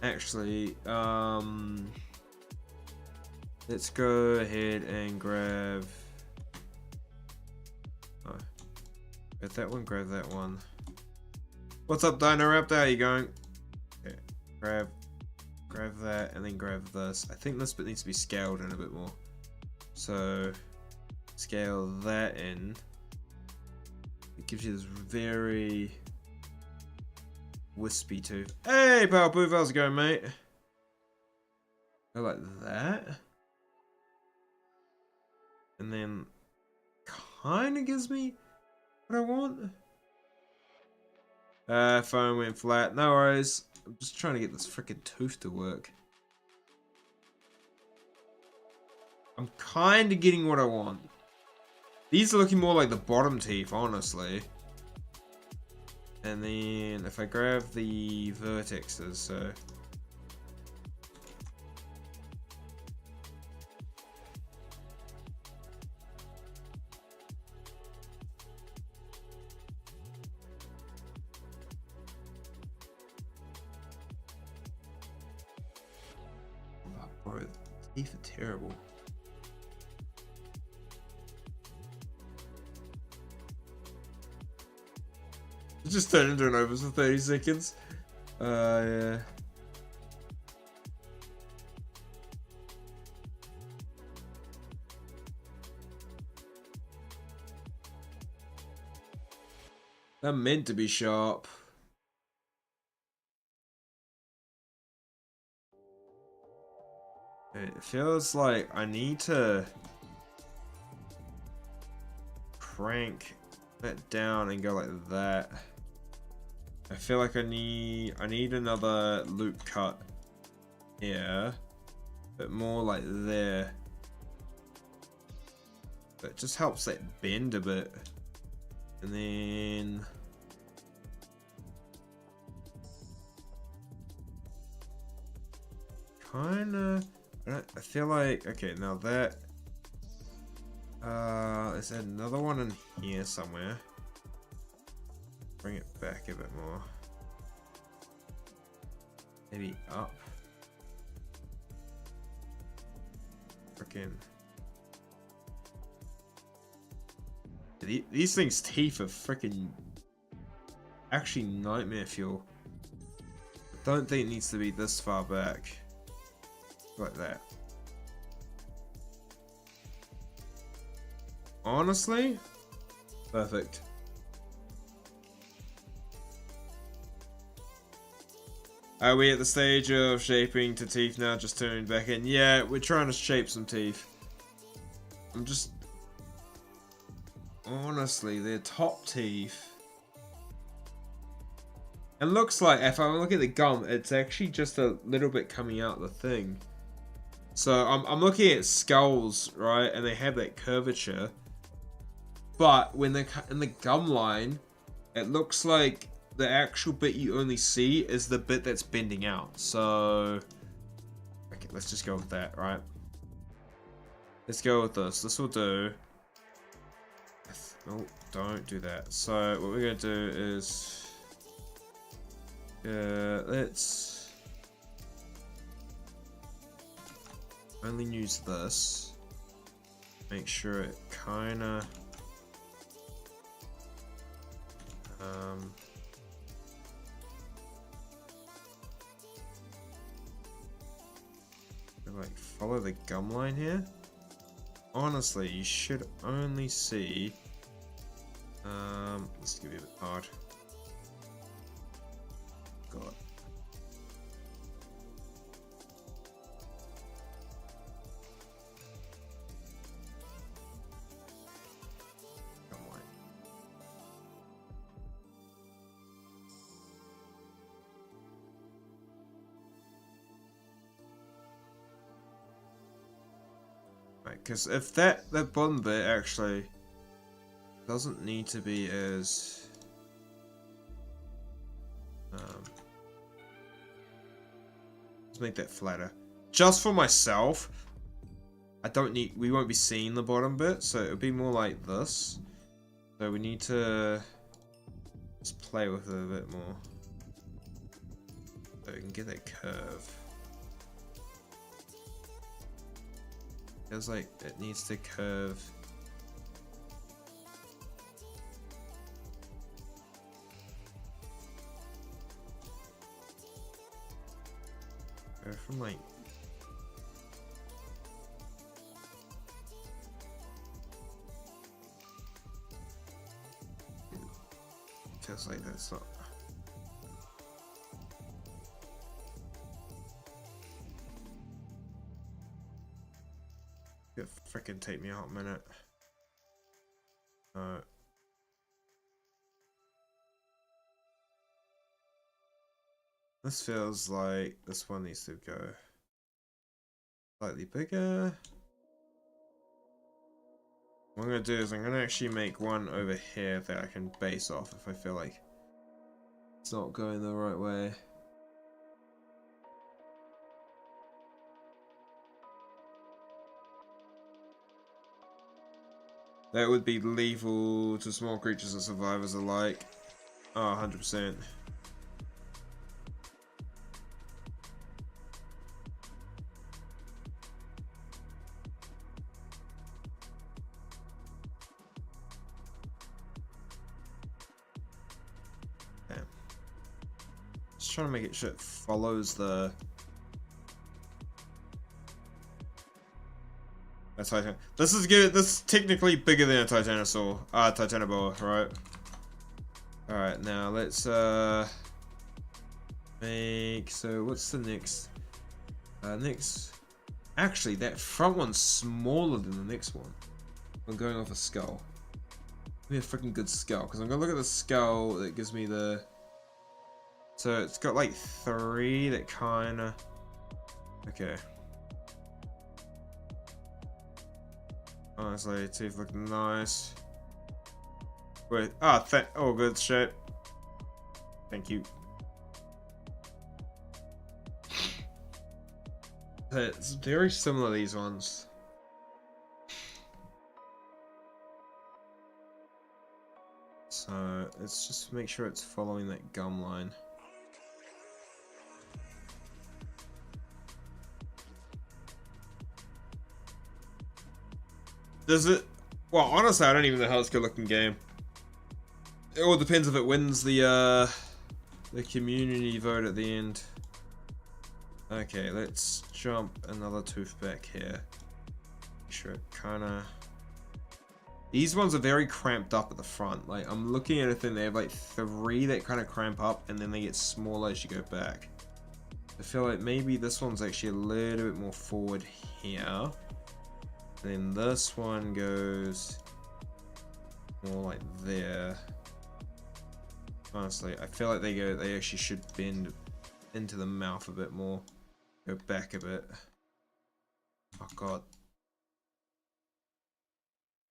S1: actually, let's go ahead and grab, grab that one, grab that one. What's up, Dino Raptor? How you going? Okay, grab that, and then grab this. I think this bit needs to be scaled in a bit more. So, scale that in. It gives you this very wispy tooth. Hey, Power Poof, how's it going, mate? Go like that. And then, kind of gives me what I want. Phone went flat. No worries. I'm just trying to get this freaking tooth to work. I'm kind of getting what I want. These are looking more like the bottom teeth, honestly. And then if I grab the vertexes, so... Bro, teeth are terrible. It just turned into an over for 30 seconds. Yeah. They're meant to be sharp. It feels like I need to crank that down and go like that. I feel like I need another loop cut here, but more like there. That just helps that bend a bit. And then kinda, I feel like, okay, now that, let's add another one in here somewhere. Bring it back a bit more. Maybe up. Frickin'. These things' teeth are freaking actually nightmare fuel. I don't think it needs to be this far back. Like that. Honestly, perfect. Are we at the stage of shaping to teeth now, just turning back in? Yeah, we're trying to shape some teeth. I'm just... Honestly, their top teeth... It looks like, if I look at the gum, it's actually just a little bit coming out the thing. So I'm looking at skulls, right? And they have that curvature. But when they're in the gum line, it looks like the actual bit you only see is the bit that's bending out. So, okay, let's just go with that, right? Let's go with this. This will do. Oh, don't do that. So what we're gonna do is, let's only use this. Make sure it kinda like follow the gum line here. Honestly, you should only see, let's give you a bit hard. God. Come on. Right, because if that bottom bit actually doesn't need to be as let's make that flatter. Just for myself, we won't be seeing the bottom bit, so it'll be more like this. So we need to just play with it a bit more. So we can get that curve. Feels like it needs to curve. Go from like feels like that's not. It freaking take me a hot minute. This feels like this one needs to go slightly bigger. What I'm gonna do is I'm gonna actually make one over here that I can base off if I feel like it's not going the right way. That would be lethal to small creatures and survivors alike. Oh, 100%. Damn. Just trying to make it sure it follows the... This is good. This is technically bigger than a Titanosaur, right? Alright, now let's make, so what's the next? Actually that front one's smaller than the next one. I'm going off a skull. Give me a freaking good skull, because I'm gonna look at the skull that gives me the, so it's got like 3 that kinda, okay. Honestly, teeth look nice. Wait, oh, good shit. Thank you. It's very similar, these ones. So, let's just make sure it's following that gum line. Does it? Well, honestly, I don't even know how it's a good looking game. It all depends if it wins the community vote at the end. Okay, let's jump another tooth back here. Make sure it kinda... These ones are very cramped up at the front. Like, I'm looking at it and they have like 3 that kind of cramp up and then they get smaller as you go back. I feel like maybe this one's actually a little bit more forward here. And then this one goes more like there. Honestly, I feel like they actually should bend into the mouth a bit more. Go back a bit. Oh god.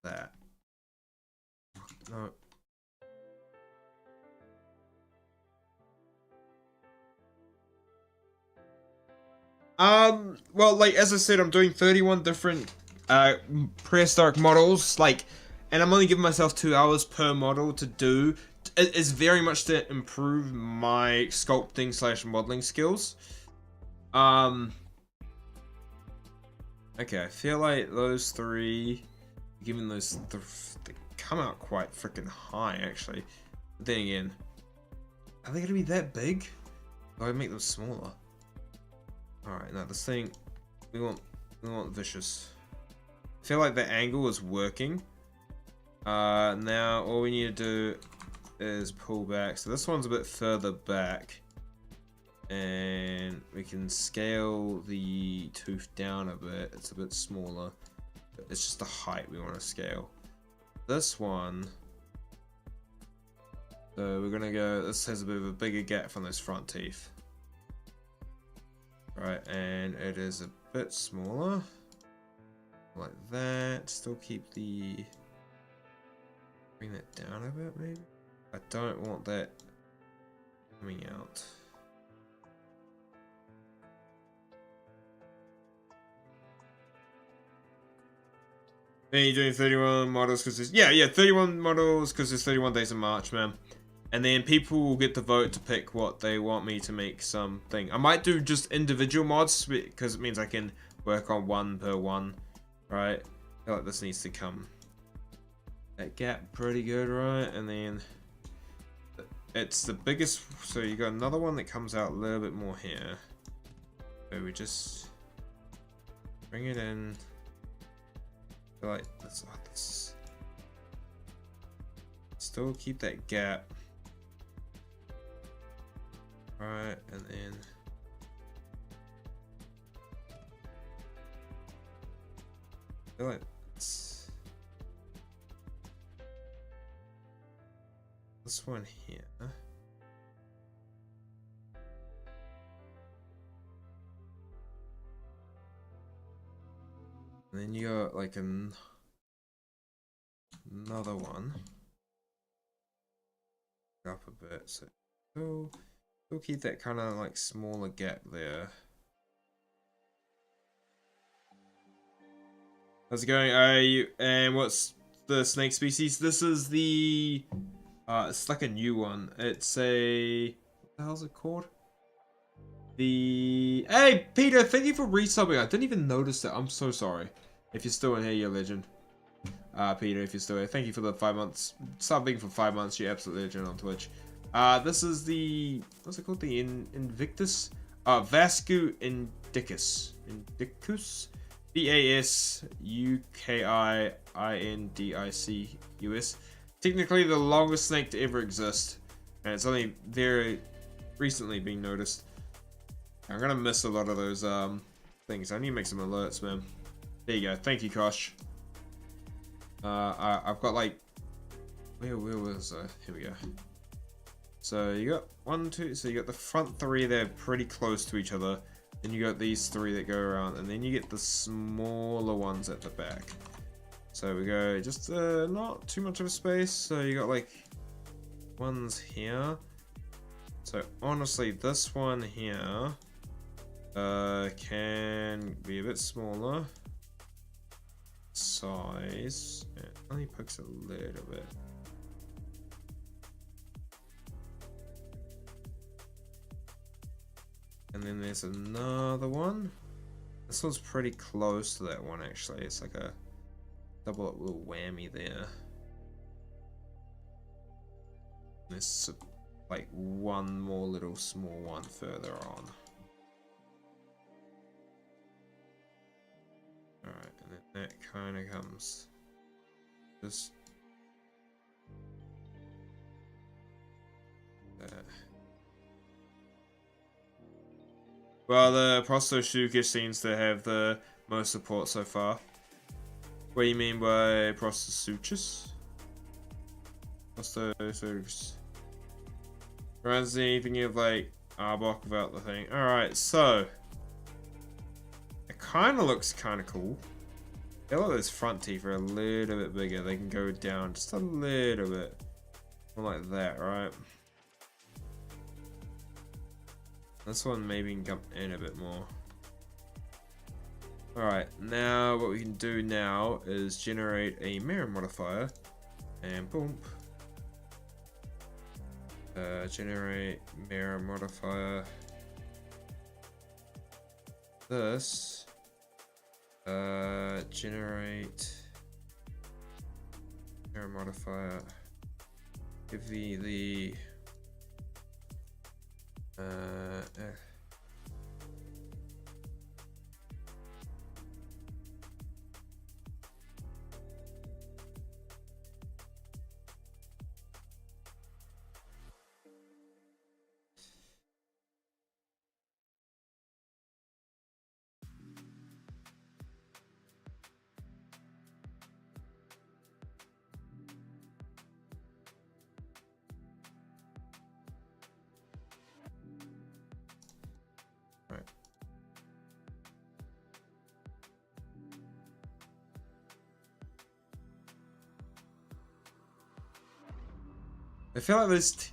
S1: That. No. Well, like, as I said, I'm doing 31 different prehistoric models, like, and I'm only giving myself 2 hours per model to do. It's very much to improve my sculpting / modeling skills. Okay, I feel like those 3, given those, they come out quite freaking high, actually. But then again, are they gonna be that big? Or do I make them smaller? Alright, now this thing, we want vicious. I feel like the angle is working. Now all we need to do is pull back. So this one's a bit further back. And we can scale the tooth down a bit. It's a bit smaller. It's just the height we want to scale. This one, so we're gonna go, this has a bit of a bigger gap from those front teeth. Right, and it is a bit smaller. Like that. Still keep the, bring that down a bit maybe. I don't want that coming out. Then you're doing 31 models because there's, yeah, 31 models because there's 31 days in March, man. And then people will get the vote to pick what they want me to make something. I might do just individual mods because it means I can work on one per one, right? I feel like this needs to come that gap pretty good, right? And then it's the biggest, so you got another one that comes out a little bit more here. So we just bring it in. Like let's still keep that gap, right? And then I feel like this one here. And then you got like another one up a bit, so we'll keep that kind of like smaller gap there. How's it going? And what's the snake species? This is the it's like a new one. It's a, what the hell's it called? Hey Peter, thank you for resubbing. I didn't even notice that. I'm so sorry. If you're still in here, you're a legend. Peter, if you're still here, thank you for the 5 months. Subbing for 5 months. You're absolutely legend on Twitch. This is the, what's it called? The Invictus? Vasuki Indicus. Indicus? VASUKIINDICUS. Technically the longest snake to ever exist. And it's only very recently being noticed. I'm gonna miss a lot of those things. I need to make some alerts, man. There you go. Thank you, Kosh. I've got like, where was here we go. So you got 1, 2. So you got the front 3. They're pretty close to each other. Then you got these 3 that go around, and then you get the smaller ones at the back. So we go just not too much of a space. So you got like ones here. So honestly, this one here can be a bit smaller size. It only pokes a little bit. And then there's another one. This one's pretty close to that one actually. It's like a double up little whammy there. There's like one more little small one further on. Alright, and then that kind of comes just there. Well, the Prehistoric seems to have the most support so far. What do you mean by Prehistoric? Prehistoric. Reminds me thinking of like Arbok without the thing. Alright, so it kind of looks kind of cool. I feel like those front teeth are a little bit bigger. They can go down just a little bit. More like that, right? This one maybe can come in a bit more. Alright, now what we can do now is generate a mirror modifier. And boom. Generate mirror modifier. This. Generate mirror modifier. Give me the I feel like this.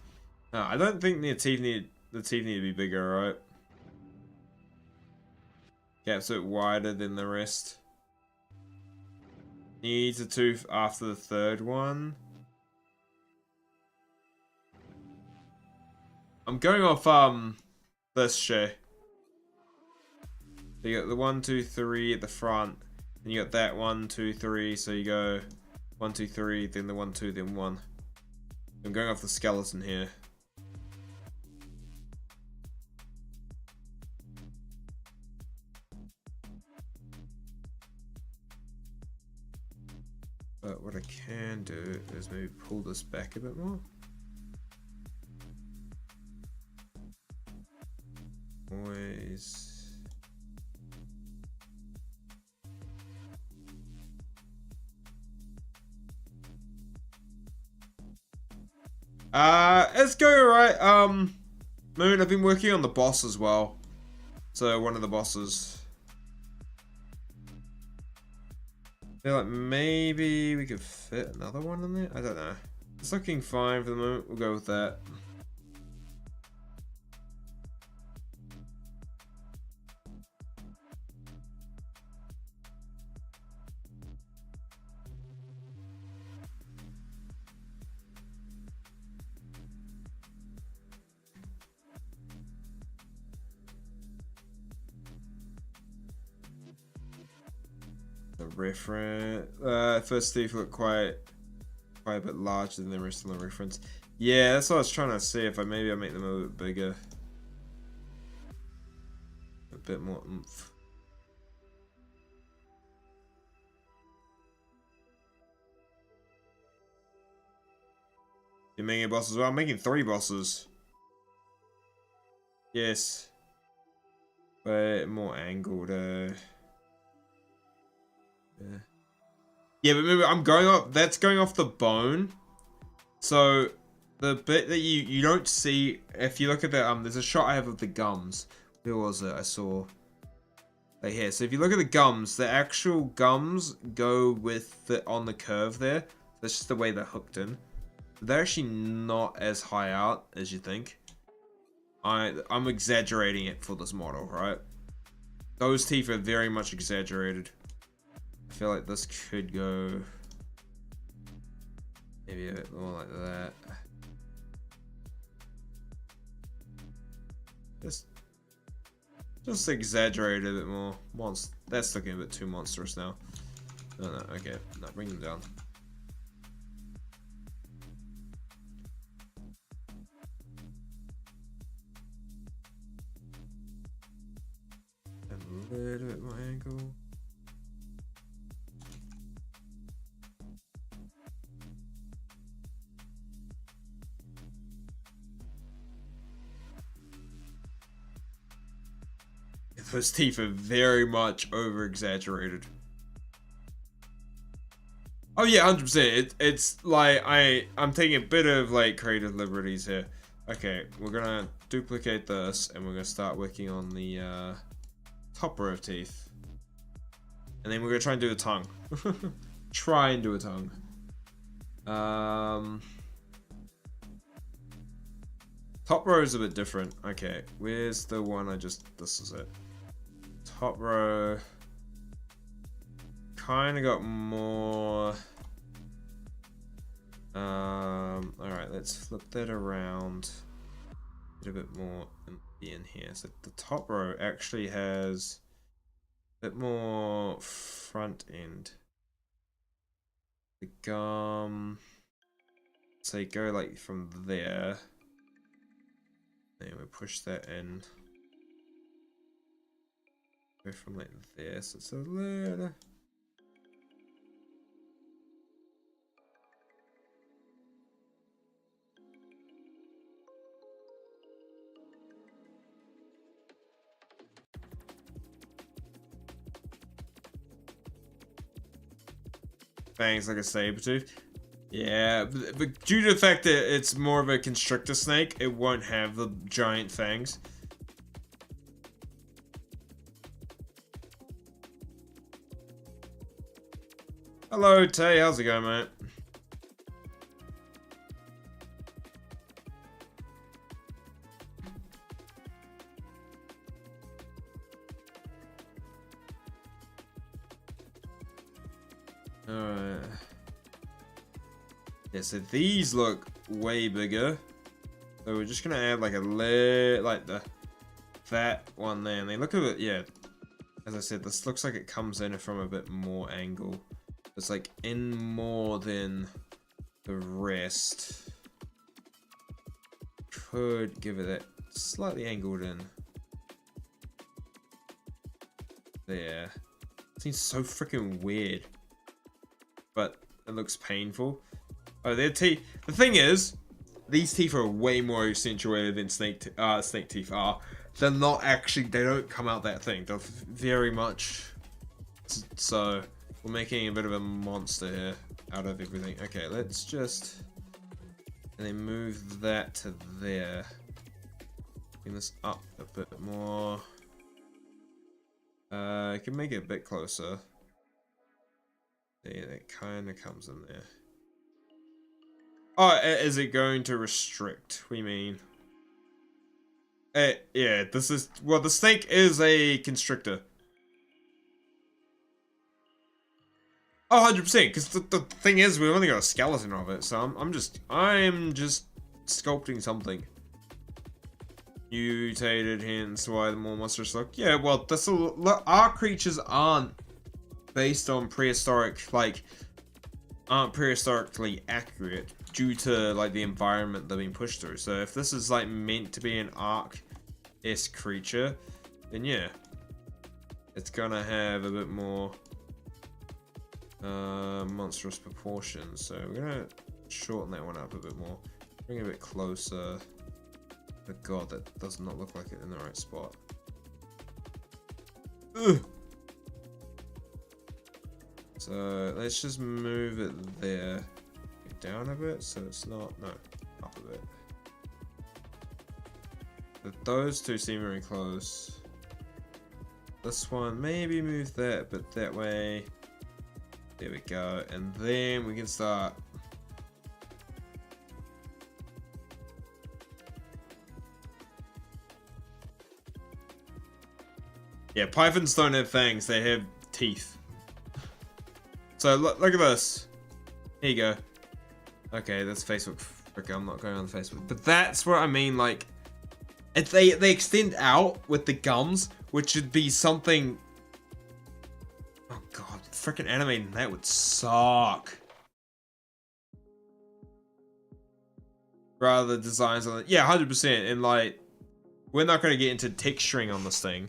S1: No, I don't think the teeth need to be bigger, right? Yeah, so wider than the rest. Needs a tooth after the third one. I'm going off this shit. So you got the 1, 2, 3 at the front, and you got that 1, 2, 3. So you go 1, 2, 3, then the 1, 2, then 1. I'm going off the skeleton here. But what I can do is maybe pull this back a bit more. Always. It's going alright. Moon, I've been working on the boss as well. So one of the bosses. I feel like maybe we could fit another one in there. I don't know. It's looking fine for the moment. We'll go with that. The reference. First thief looked quite a bit larger than the rest of the reference. Yeah, that's what I was trying to see. If maybe I make them a little bit bigger, a bit more oomph. You're making a boss as well. I'm making 3 bosses. Yes, but more angled. Yeah, but remember, I'm going off. That's going off the bone. So the bit that you don't see, if you look at the there's a shot I have of the gums. Where was it? I saw right here. So if you look at the gums, the actual gums go with the on the curve there. That's just the way they're hooked in. They're actually not as high out as you think. I'm exaggerating it for this model, right? Those teeth are very much exaggerated. I feel like this could go maybe a bit more like that. Just exaggerate a bit more. That's looking a bit too monstrous now. No, okay. No, bring them down. A little bit more angle. Those teeth are very much over exaggerated. Oh yeah, 100%. It's like I'm taking a bit of like creative liberties here. Okay, we're gonna duplicate this and we're gonna start working on the top row of teeth. And then we're gonna try and do a tongue. Try and do a tongue. Top row is a bit different. Okay, where's the one this is it. Top row kind of got more. Alright, let's flip that around. Get a bit more in here. So the top row actually has a bit more front end. The gum. So you go like from there. Then we push that in. Go from like this. It's a little. Fangs like a saber tooth. Yeah, but due to the fact that it's more of a constrictor snake, it won't have the giant fangs. Hello, Tay. How's it going, mate? Alright. Yeah, so these look way bigger. So we're just gonna add like a layer, like that one there, and they look a bit, yeah. As I said, this looks like it comes in from a bit more angle. It's like in more than the rest. Could give it that slightly angled in. There. Seems so freaking weird. But it looks painful. Oh, their teeth. The thing is, these teeth are way more accentuated than snake teeth are. They're not actually, they don't come out that thing. They're very much. So, we're making a bit of a monster here out of everything. Okay, let's just. And then move that to there. Bring this up a bit more. I can make it a bit closer. Yeah, that kind of comes in there. Oh, is it going to restrict? We mean. Yeah, this is, well, the snake is a constrictor. Oh, 100%, because the thing is, we only got a skeleton of it, so I'm just sculpting something. Mutated, hence why the more monstrous look. Yeah, well, our creatures aren't based on prehistoric, like, aren't prehistorically accurate due to, like, the environment they're being pushed through. So if this is, like, meant to be an Ark-esque creature, then yeah, it's gonna have a bit more monstrous proportions. So we're gonna shorten that one up a bit more, bring it a bit closer. But god, that does not look like it in the right spot. Ugh. So let's just move it there. Down a bit so it's not, no, up a bit. But those two seem very close. This one, maybe move that, but that way. There we go. And then we can start. Yeah, pythons don't have fangs, they have teeth. So look at this. Here you go. Okay, that's Facebook. Okay, I'm not going on Facebook. But that's what I mean, like, if they extend out with the gums, which would be something. Oh god, freaking animating that would suck. Rather designs on it. Yeah, 100%. And like, we're not going to get into texturing on this thing.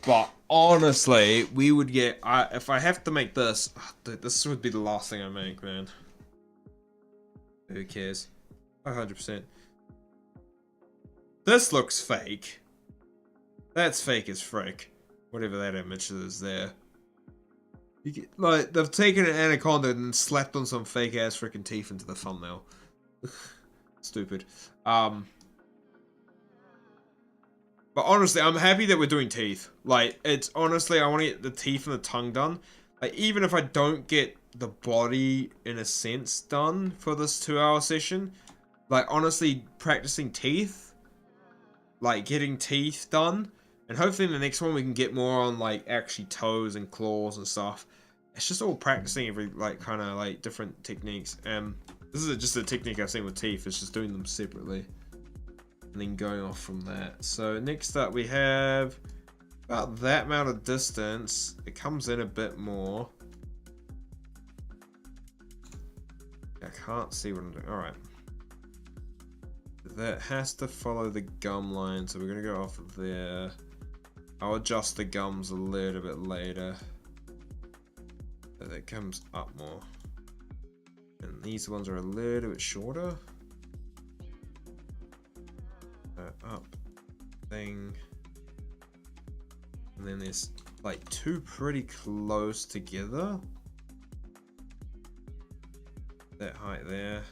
S1: But honestly, we would get. If I have to make this, this would be the last thing I make, man. Who cares? 100%. This looks fake. That's fake as frick. Whatever that image is there. You get, like, they've taken an anaconda and slapped on some fake ass freaking teeth into the thumbnail. Stupid. But honestly, I'm happy that we're doing teeth. Like, it's honestly, I want to get the teeth and the tongue done. Like, even if I don't get the body, in a sense, done for this 2-hour session, like, honestly, practicing teeth, like, getting teeth done, and hopefully in the next one we can get more on, like, actually toes and claws and stuff. It's just all practicing every, like, kind of, like, different techniques. This is just a technique I've seen with teeth, it's just doing them separately. And then going off from that. So next up we have about that amount of distance. It comes in a bit more. I can't see what I'm doing. Alright. That has to follow the gum line, so we're going to go off of there. I'll adjust the gums a little bit later. So that comes up more. And these ones are a little bit shorter. Up thing, and then there's like two pretty close together, that height there.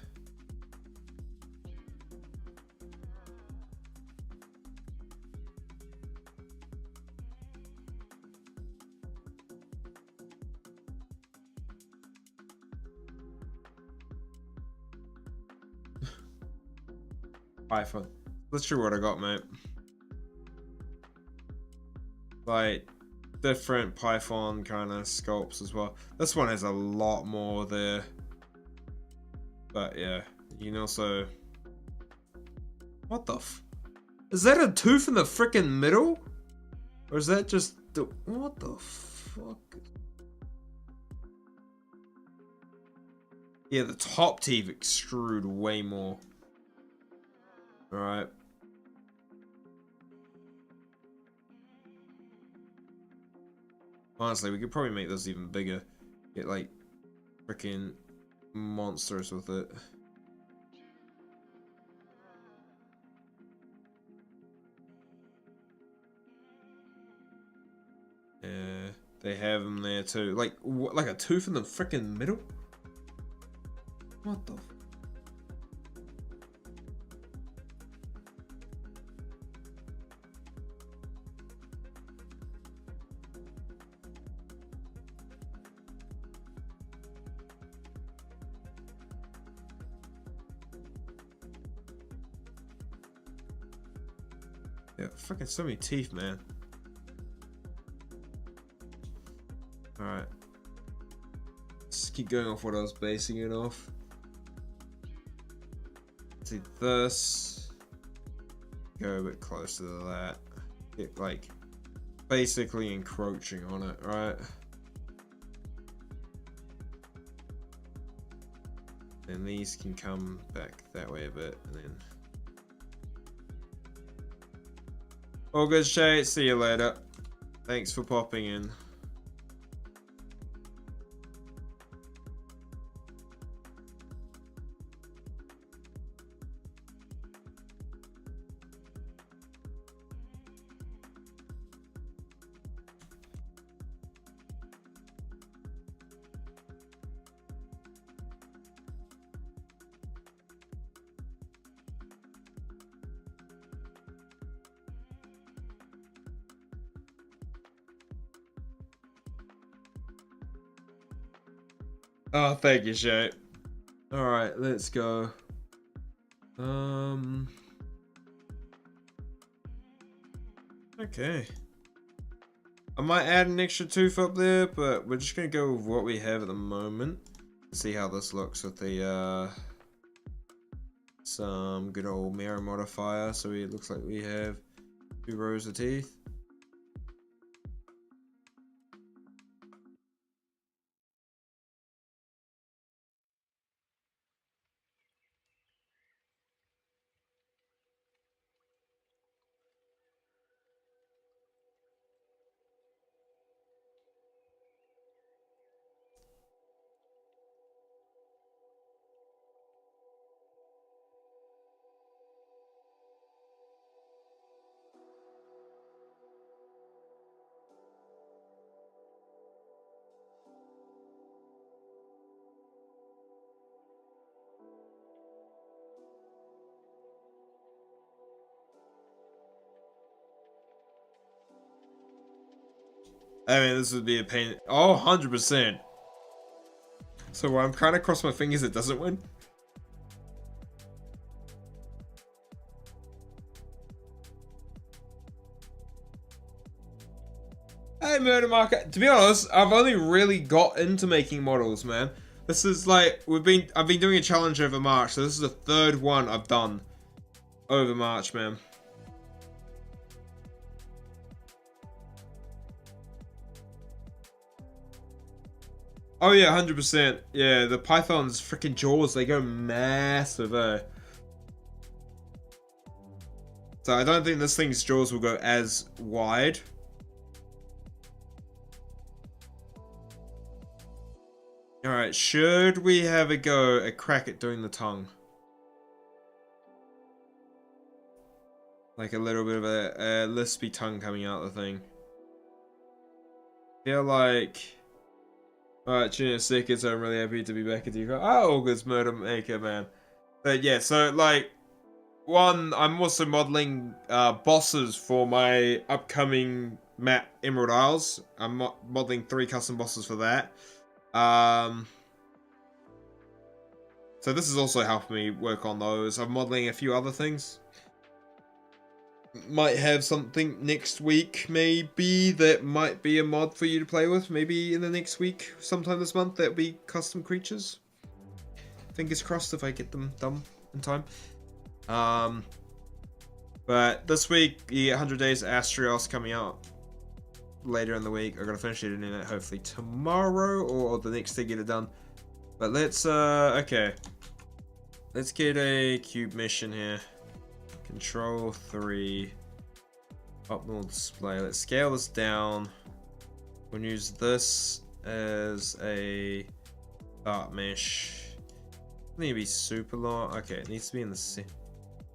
S1: iPhone. Let's show what I got, mate. Like, different Python kind of sculpts as well. This one has a lot more there. But yeah, you can also... What the f... Is that a tooth in the freaking middle? Or is that just the... What the fuck? Yeah, the top teeth extrude way more. Alright. Honestly, we could probably make this even bigger. Get like freaking monsters with it. Yeah, they have them there too. Like, what, like a tooth in the freaking middle? What the? Yeah, fucking so many teeth, man. Alright. Let's keep going off what I was basing it off. See this. Go a bit closer to that. Get like basically encroaching on it, right? Then these can come back that way a bit, and then all good, Shay. See you later. Thanks for popping in. Oh, thank you, Shay. Alright, let's go. Okay. I might add an extra tooth up there, but we're just gonna go with what we have at the moment. See how this looks with the some good old mirror modifier. So it looks like we have 2 rows of teeth. I mean, this would be a pain. Oh, 100%. So I'm trying to cross my fingers it doesn't win. Hey, Murder Marker. To be honest, I've only really got into making models, man. This is like, I've been doing a challenge over March, so this is the 3rd one I've done over March, man. Oh yeah, 100%. Yeah, the Python's freaking jaws, they go massive, eh? So I don't think this thing's jaws will go as wide. Alright, should we have a crack at doing the tongue? Like a little bit of a lispy tongue coming out of the thing. Feel like... Alright, tune in a second, so I'm really happy to be back at you. Oh, August Murder Maker, man. But yeah, so like... One, I'm also modeling bosses for my upcoming map Emerald Isles. I'm modeling 3 custom bosses for that. So this is also helping me work on those. I'm modeling a few other things. might have something next week, maybe, that might be a mod for you to play with. Maybe in the next week, sometime this month, that'll be custom creatures. Fingers crossed if I get them done in time. But this week, you get 100 Days Astrios coming out later in the week. I'm gonna finish it in it hopefully tomorrow or the next day, get it done. But let's, okay. Let's get a cube mission here. Control 3. Optimal display. Let's scale this down. We'll use this as a dart mesh. It needs to be super long. Okay, it needs to be in the center.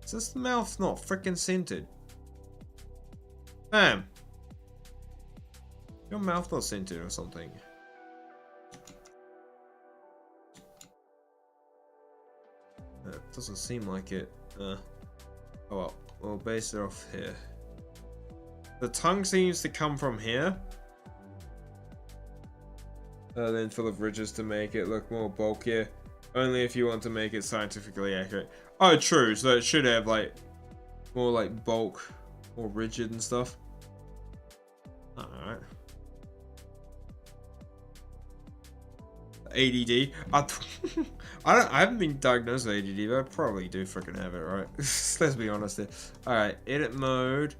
S1: Is this the mouth not freaking centered? Bam! Your mouth not centered or something. It doesn't seem like it. Oh well, we'll base it off here. The tongue seems to come from here. Then full of ridges to make it look more bulkier. Only if you want to make it scientifically accurate. Oh, true. So it should have like more like bulk, more rigid and stuff. Alright. ADD. I haven't been diagnosed with ADD, but I probably do freaking have it, right? Let's be honest here. Alright, edit mode.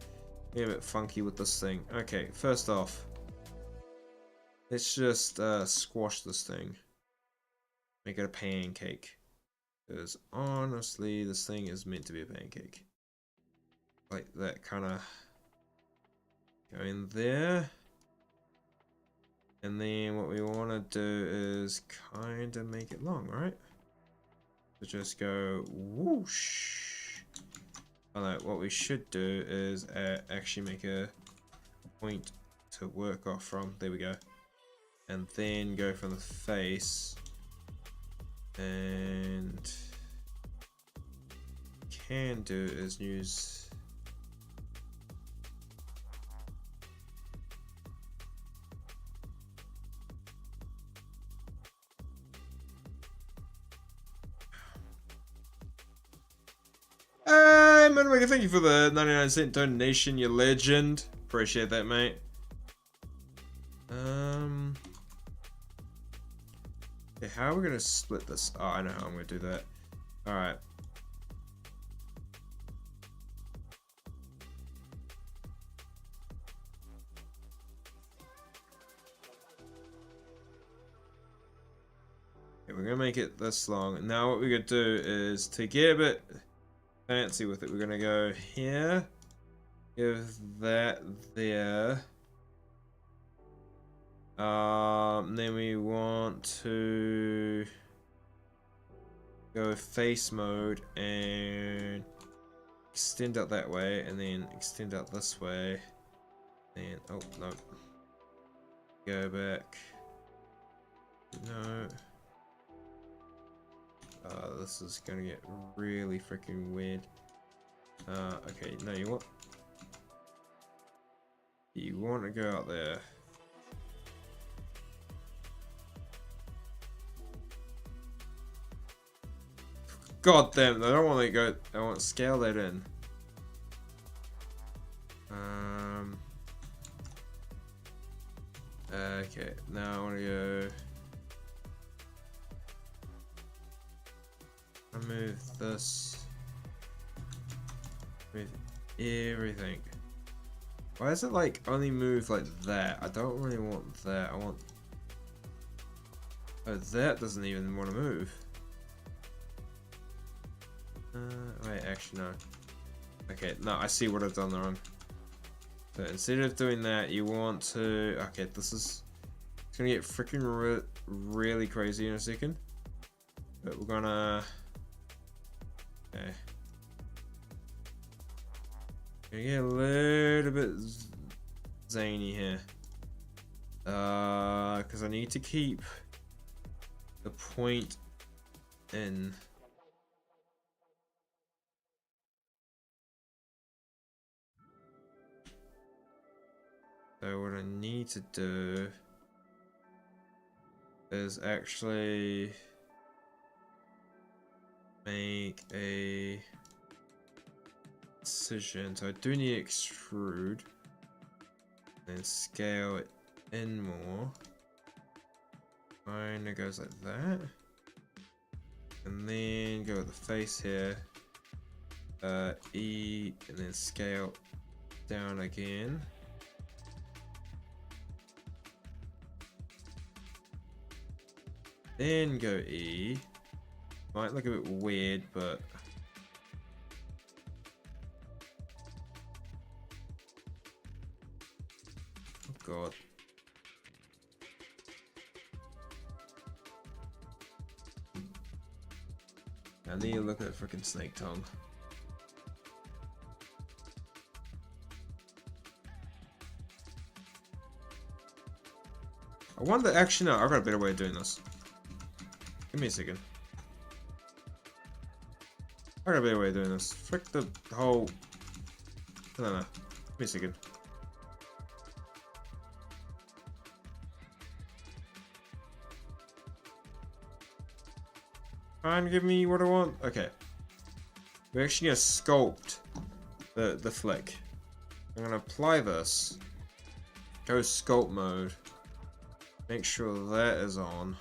S1: Get a bit funky with this thing. Okay, first off, let's just squash this thing. Make it a pancake. Because honestly, this thing is meant to be a pancake. Like that kind of go in there. And then what we want to do is kind of make it long, right? So just go whoosh. Oh no, what we should do is actually make a point to work off from. There we go. And then go from the face. And can do is use Manamaker, thank you for the 99-cent donation, you legend. Appreciate that, mate. Okay, how are we gonna split this? Oh, I know how I'm gonna do that. Alright. Okay, we're gonna make it this long. Now what we're gonna do is to get a bit fancy with it, we're gonna go here, give that there. Then we want to go face mode and extend out that way, and then extend out this way. And oh no, go back. No. This is gonna get really freaking weird. Okay, no, you want to go out there. God damn, I don't want to go. I want to scale that in. Okay, now I want to go. I move this. Move everything. Why does it like only move like that? I don't really want that. I want. Oh, that doesn't even want to move. Wait, actually no. Okay, no, I see what I've done wrong. So instead of doing that, you want to. Okay, this is. It's gonna get freaking really crazy in a second. But we're gonna. Okay. Gonna get a little bit zany here. Because I need to keep the point in. So what I need to do is actually make a precision. So I do need to extrude. And scale it in more. Kinda goes like that. And then go with the face here. E, and then scale down again. Then go E. Might look a bit weird, but oh god. I need to look at freaking snake tongue. I wonder, actually no, I've got a better way of doing this. Give me a second. I got a better way of doing this. Frick the whole... I don't know. Give me a second. Try and give me what I want. Okay. We're actually gonna sculpt the flick. I'm gonna apply this. Go sculpt mode. Make sure that is on.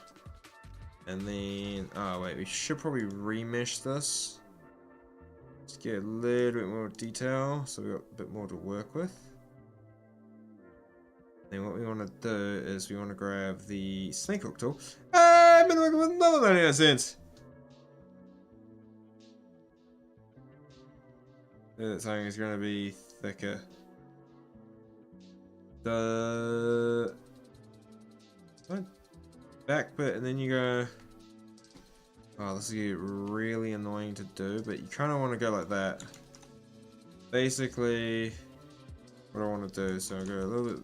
S1: And then, oh wait, we should probably remesh this. Let's get a little bit more detail, so we've got a bit more to work with. Then what we want to do is we want to grab the snake hook tool. I've been working with another 99 cents. That thing is going to be thicker. The back bit, and then you go. Oh, this is really annoying to do, but you kind of want to go like that. Basically, what I want to do, so I'll go a little bit.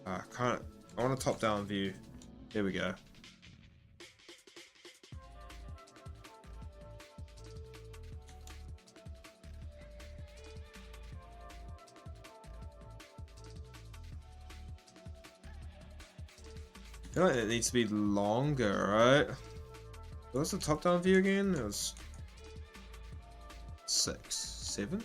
S1: I want a top-down view. There we go. I feel like it needs to be longer, right? What's the top-down view again? It was 6, 7.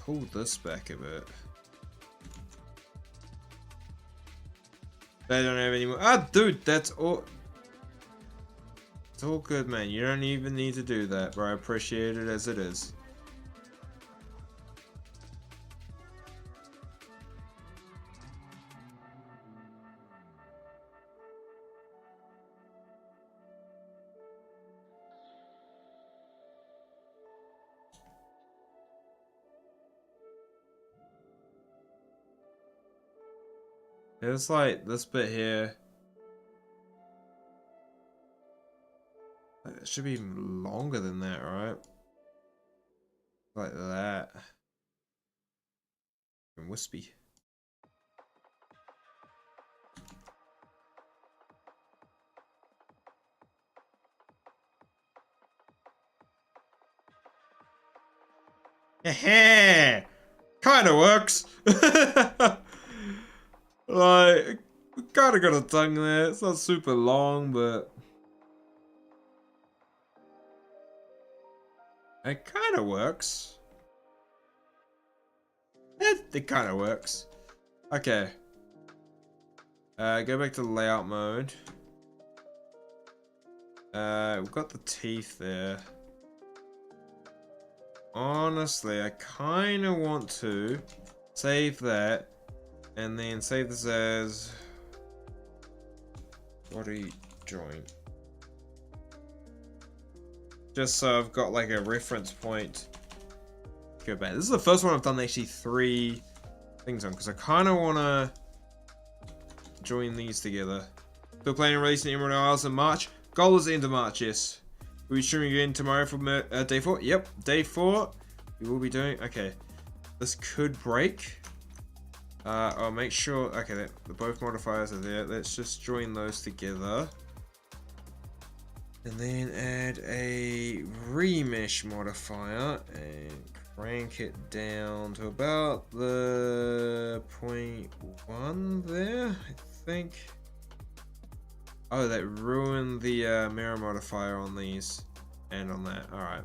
S1: Pull this back a bit. They don't have any more. Ah, dude, that's all. It's all good, man. You don't even need to do that, but I appreciate it as it is. It's like this bit here. It should be longer than that, right? Like that. And wispy. Heh, kinda works. Like, kinda got a tongue there. It's not super long, but it kinda works. It kinda works. Okay. Go back to layout mode. We've got the teeth there. Honestly, I kinda want to save that. And then save this as body joint. Just so I've got like a reference point to go back. This is the first one I've done actually 3 things on, because I kind of want to join these together. Still planning on releasing Emerald Isles in March. Goal is end of March, yes. We'll be streaming again tomorrow for day 4. Yep, day 4. We will be doing. Okay, this could break. I'll make sure. Okay, the both modifiers are there. Let's just join those together, and then add a remesh modifier and crank it down to about the 0.1 there, I think. Oh, that ruined the mirror modifier on these and on that. Alright.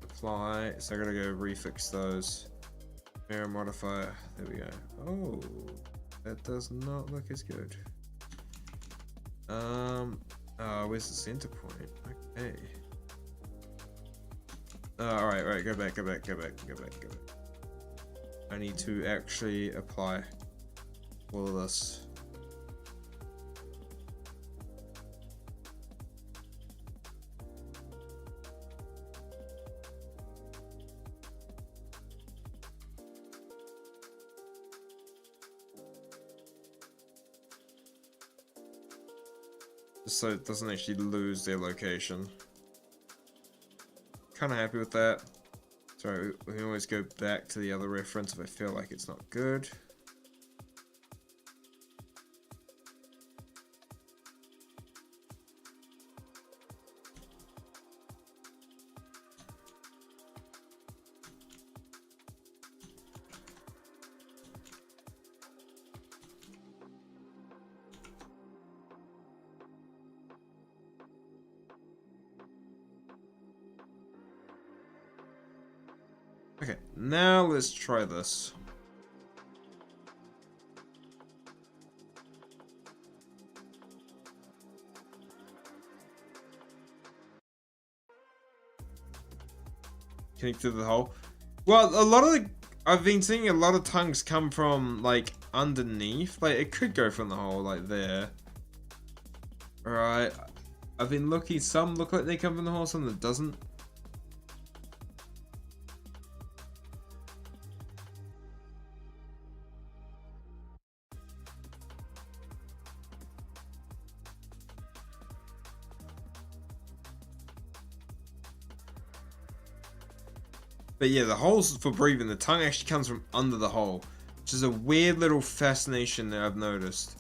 S1: Apply. So I gotta go refix those. Mirror modifier. There we go. Oh, that does not look as good. Oh, where's the center point? Okay. Alright, go back. I need to actually apply all of this. So it doesn't actually lose their location. Kind of happy with that. So we can always go back to the other reference if I feel like it's not good. Okay, now let's try this. Connect to the hole. Well, a lot of the... I've been seeing a lot of tongues come from, like, underneath. Like, it could go from the hole, like, there. Alright. I've been looking... Some look like they come from the hole, some that doesn't. But yeah, the holes for breathing, the tongue actually comes from under the hole. Which is a weird little fascination that I've noticed.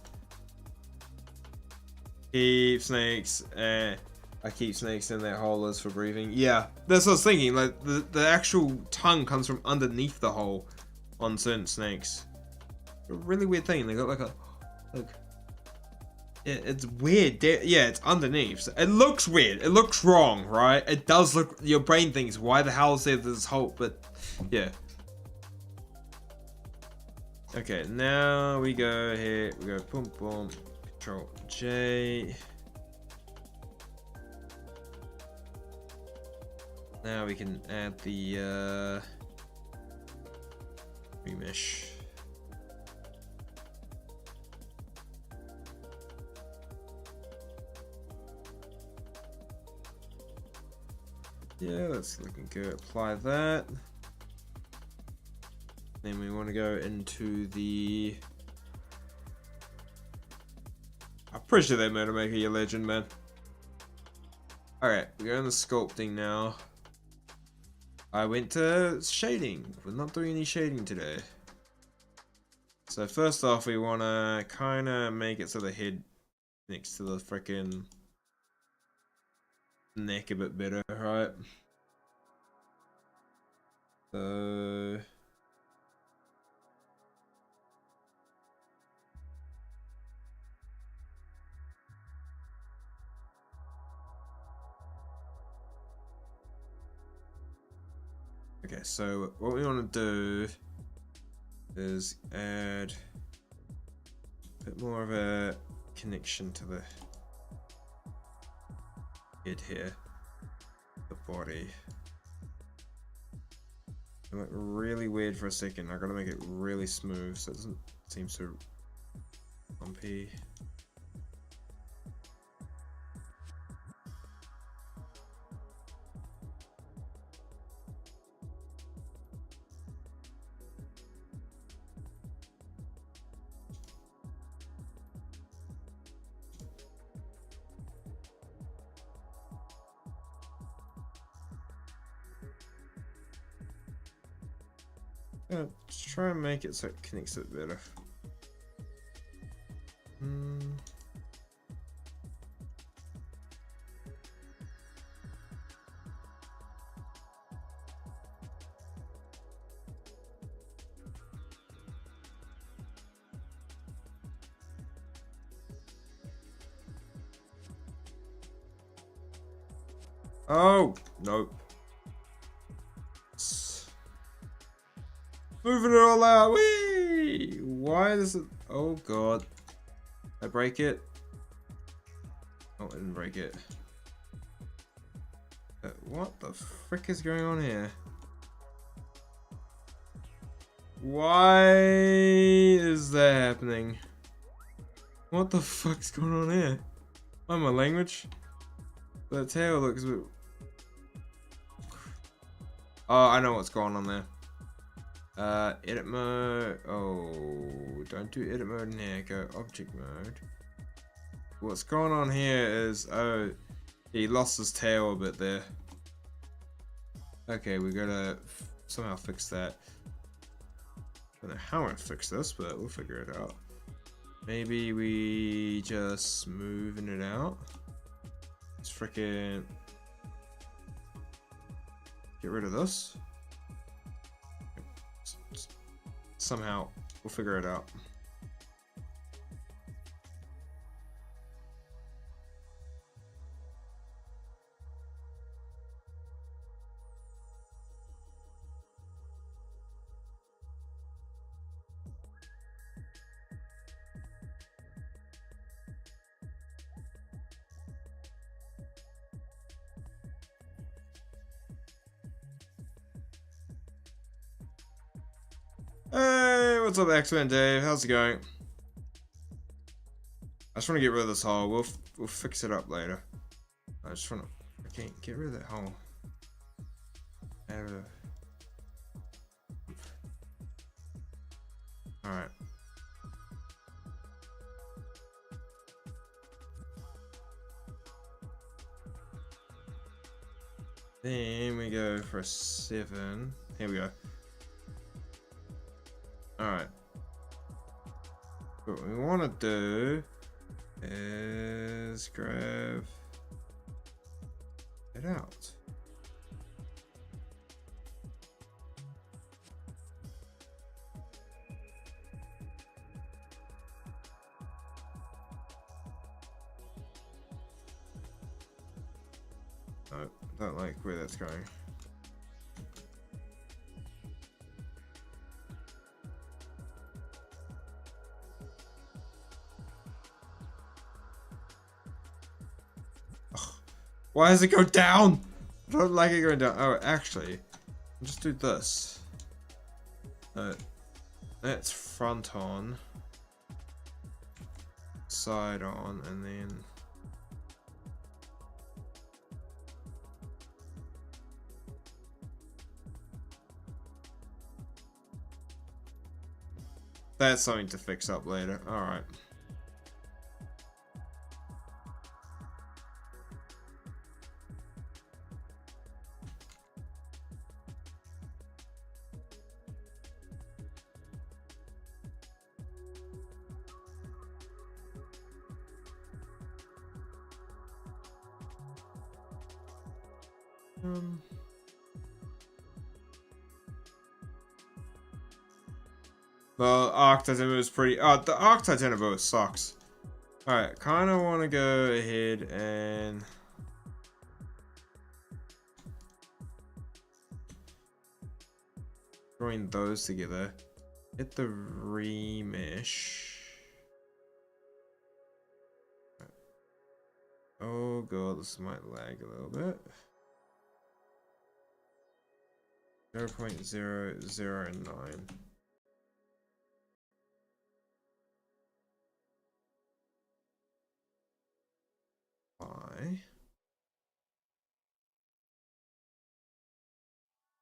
S1: Keep snakes, I keep snakes in that hole as for breathing. Yeah, that's what I was thinking, like, the actual tongue comes from underneath the hole on certain snakes. A really weird thing, they got like a, look. It's weird. Yeah, it's underneath. So it looks weird. It looks wrong, right? It does look. Your brain thinks, why the hell is there this hole? But yeah. Okay, now we go here. We go boom, boom. Control J. Now we can add the remesh. Yeah, that's looking good. Apply that. Then we want to go into the... I'm pretty sure they made to make a legend, man. Alright, we're going to sculpting now. I went to shading. We're not doing any shading today. So first off, we want to kind of make it so the head next to the frickin' neck a bit better, right? So okay, so what we want to do is add a bit more of a connection to the head here, the body. It looked really weird for a second. I gotta make it really smooth so it doesn't seem so lumpy. Just try and make it so it connects it better. Oh, nope. Moving it all out. Whee! Why does it? Oh god. I break it. Oh, I didn't break it. What the frick is going on here? Why is that happening? What the fuck's going on here? Oh, my language? That tail looks a bit... Oh, I know what's going on there. Edit mode. Oh, don't do edit mode in here. Go object mode. What's going on here is, oh, he lost his tail a bit there. Okay, we gotta somehow fix that. I don't know how I fix this, but we'll figure it out. Maybe we just moving it out. Let's freaking get rid of this. Somehow we'll figure it out. Hey, what's up, X-Men Dave? How's it going? I just want to get rid of this hole. We'll fix it up later. I just want to. I can't get rid of that hole. All right. Then we go for a 7. Here we go. Alright. What we want to do is grab it out. I don't like where that's going. Why does it go down? I don't like it going down. Oh, actually, I'll just do this. That's front on, side on, and then that's something to fix up later. All right. Well, Arc Titan was pretty. Oh, the Arc Titan boat sucks. Alright, kind of want to go ahead and. Join those together. Hit the remesh. Oh god, this might lag a little bit. 0.009.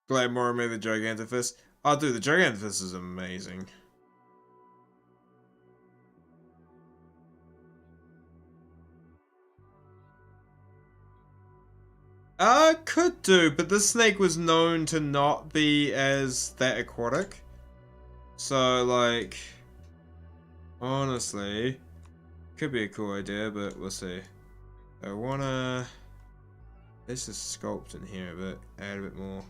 S1: Glad Mora made the Gigantifist. Oh, dude, the Gigantifist is amazing. Could do, but this snake was known to not be as that aquatic. So, like, honestly, could be a cool idea, but we'll see. I wanna, let's just sculpt in here a bit, add a bit more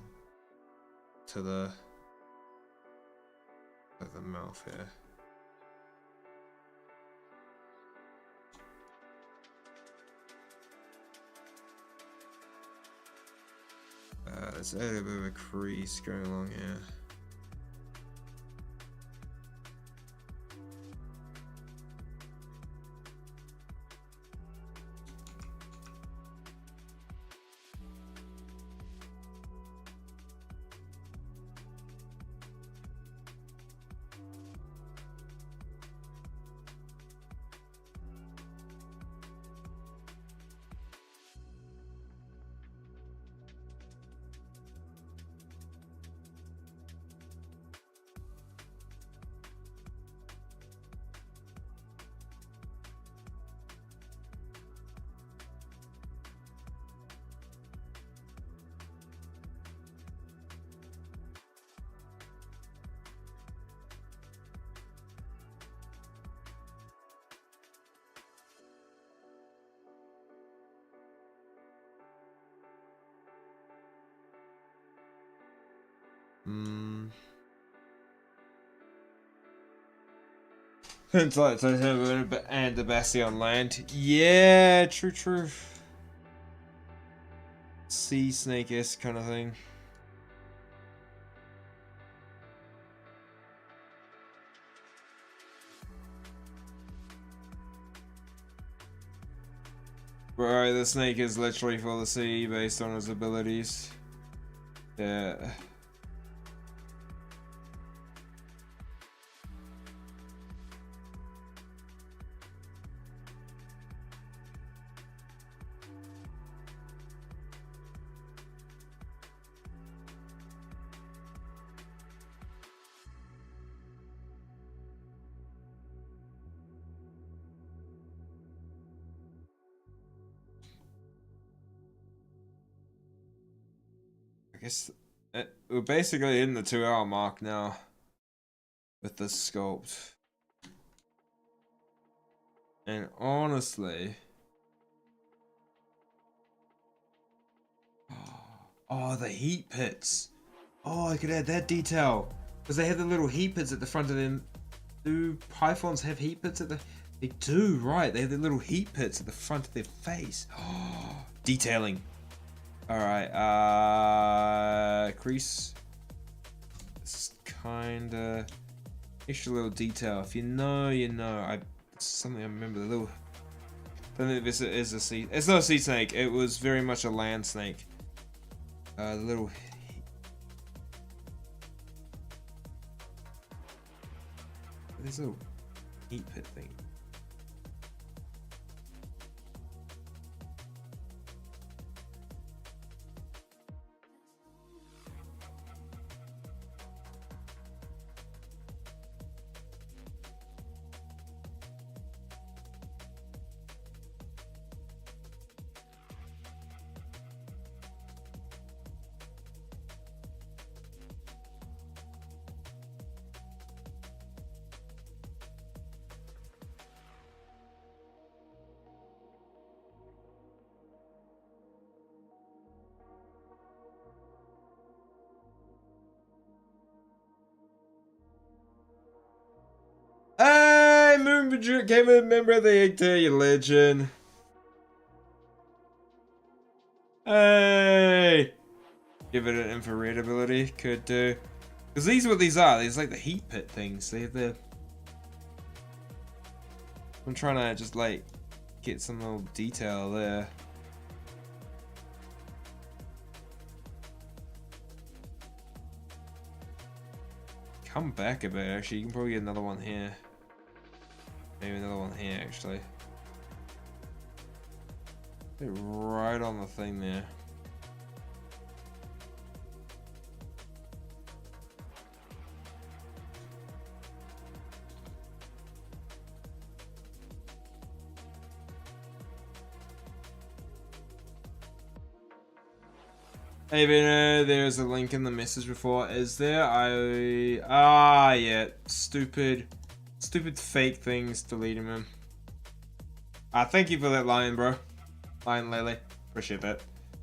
S1: to the mouth here. There's a bit of a crease going along here. It's like and the Bassi on land. Yeah, true. Sea snake-esque kind of thing. Bro, the snake is literally for the sea based on his abilities. Yeah. I guess we're basically in the 2-hour mark now with the sculpt. And honestly, oh, the heat pits. Oh, I could add that detail because they have the little heat pits at the front of them. Do pythons have heat pits at the? They do, right? They have the little heat pits at the front of their face. Oh, detailing. Alright, crease. This is kinda extra little detail. If you know, you know. It's something I remember. The little. I don't think this is a sea. It's not a sea snake. It was very much a land snake. The little. This little heat pit thing. Hey, Moonbadru came a member of the Egg Legion. Hey! Give it an infrared ability, could do. Because these are what these are. These like the heat pit things. They're the. I'm trying to just like get some little detail there. Come back a bit, actually. You can probably get another one here. Maybe another one here, actually. Right on the thing there. Hey Veno, there's a link in the message before. Is there? Yeah. Stupid fake things deleting them. Thank you for that line, bro. Line Lily. Appreciate that.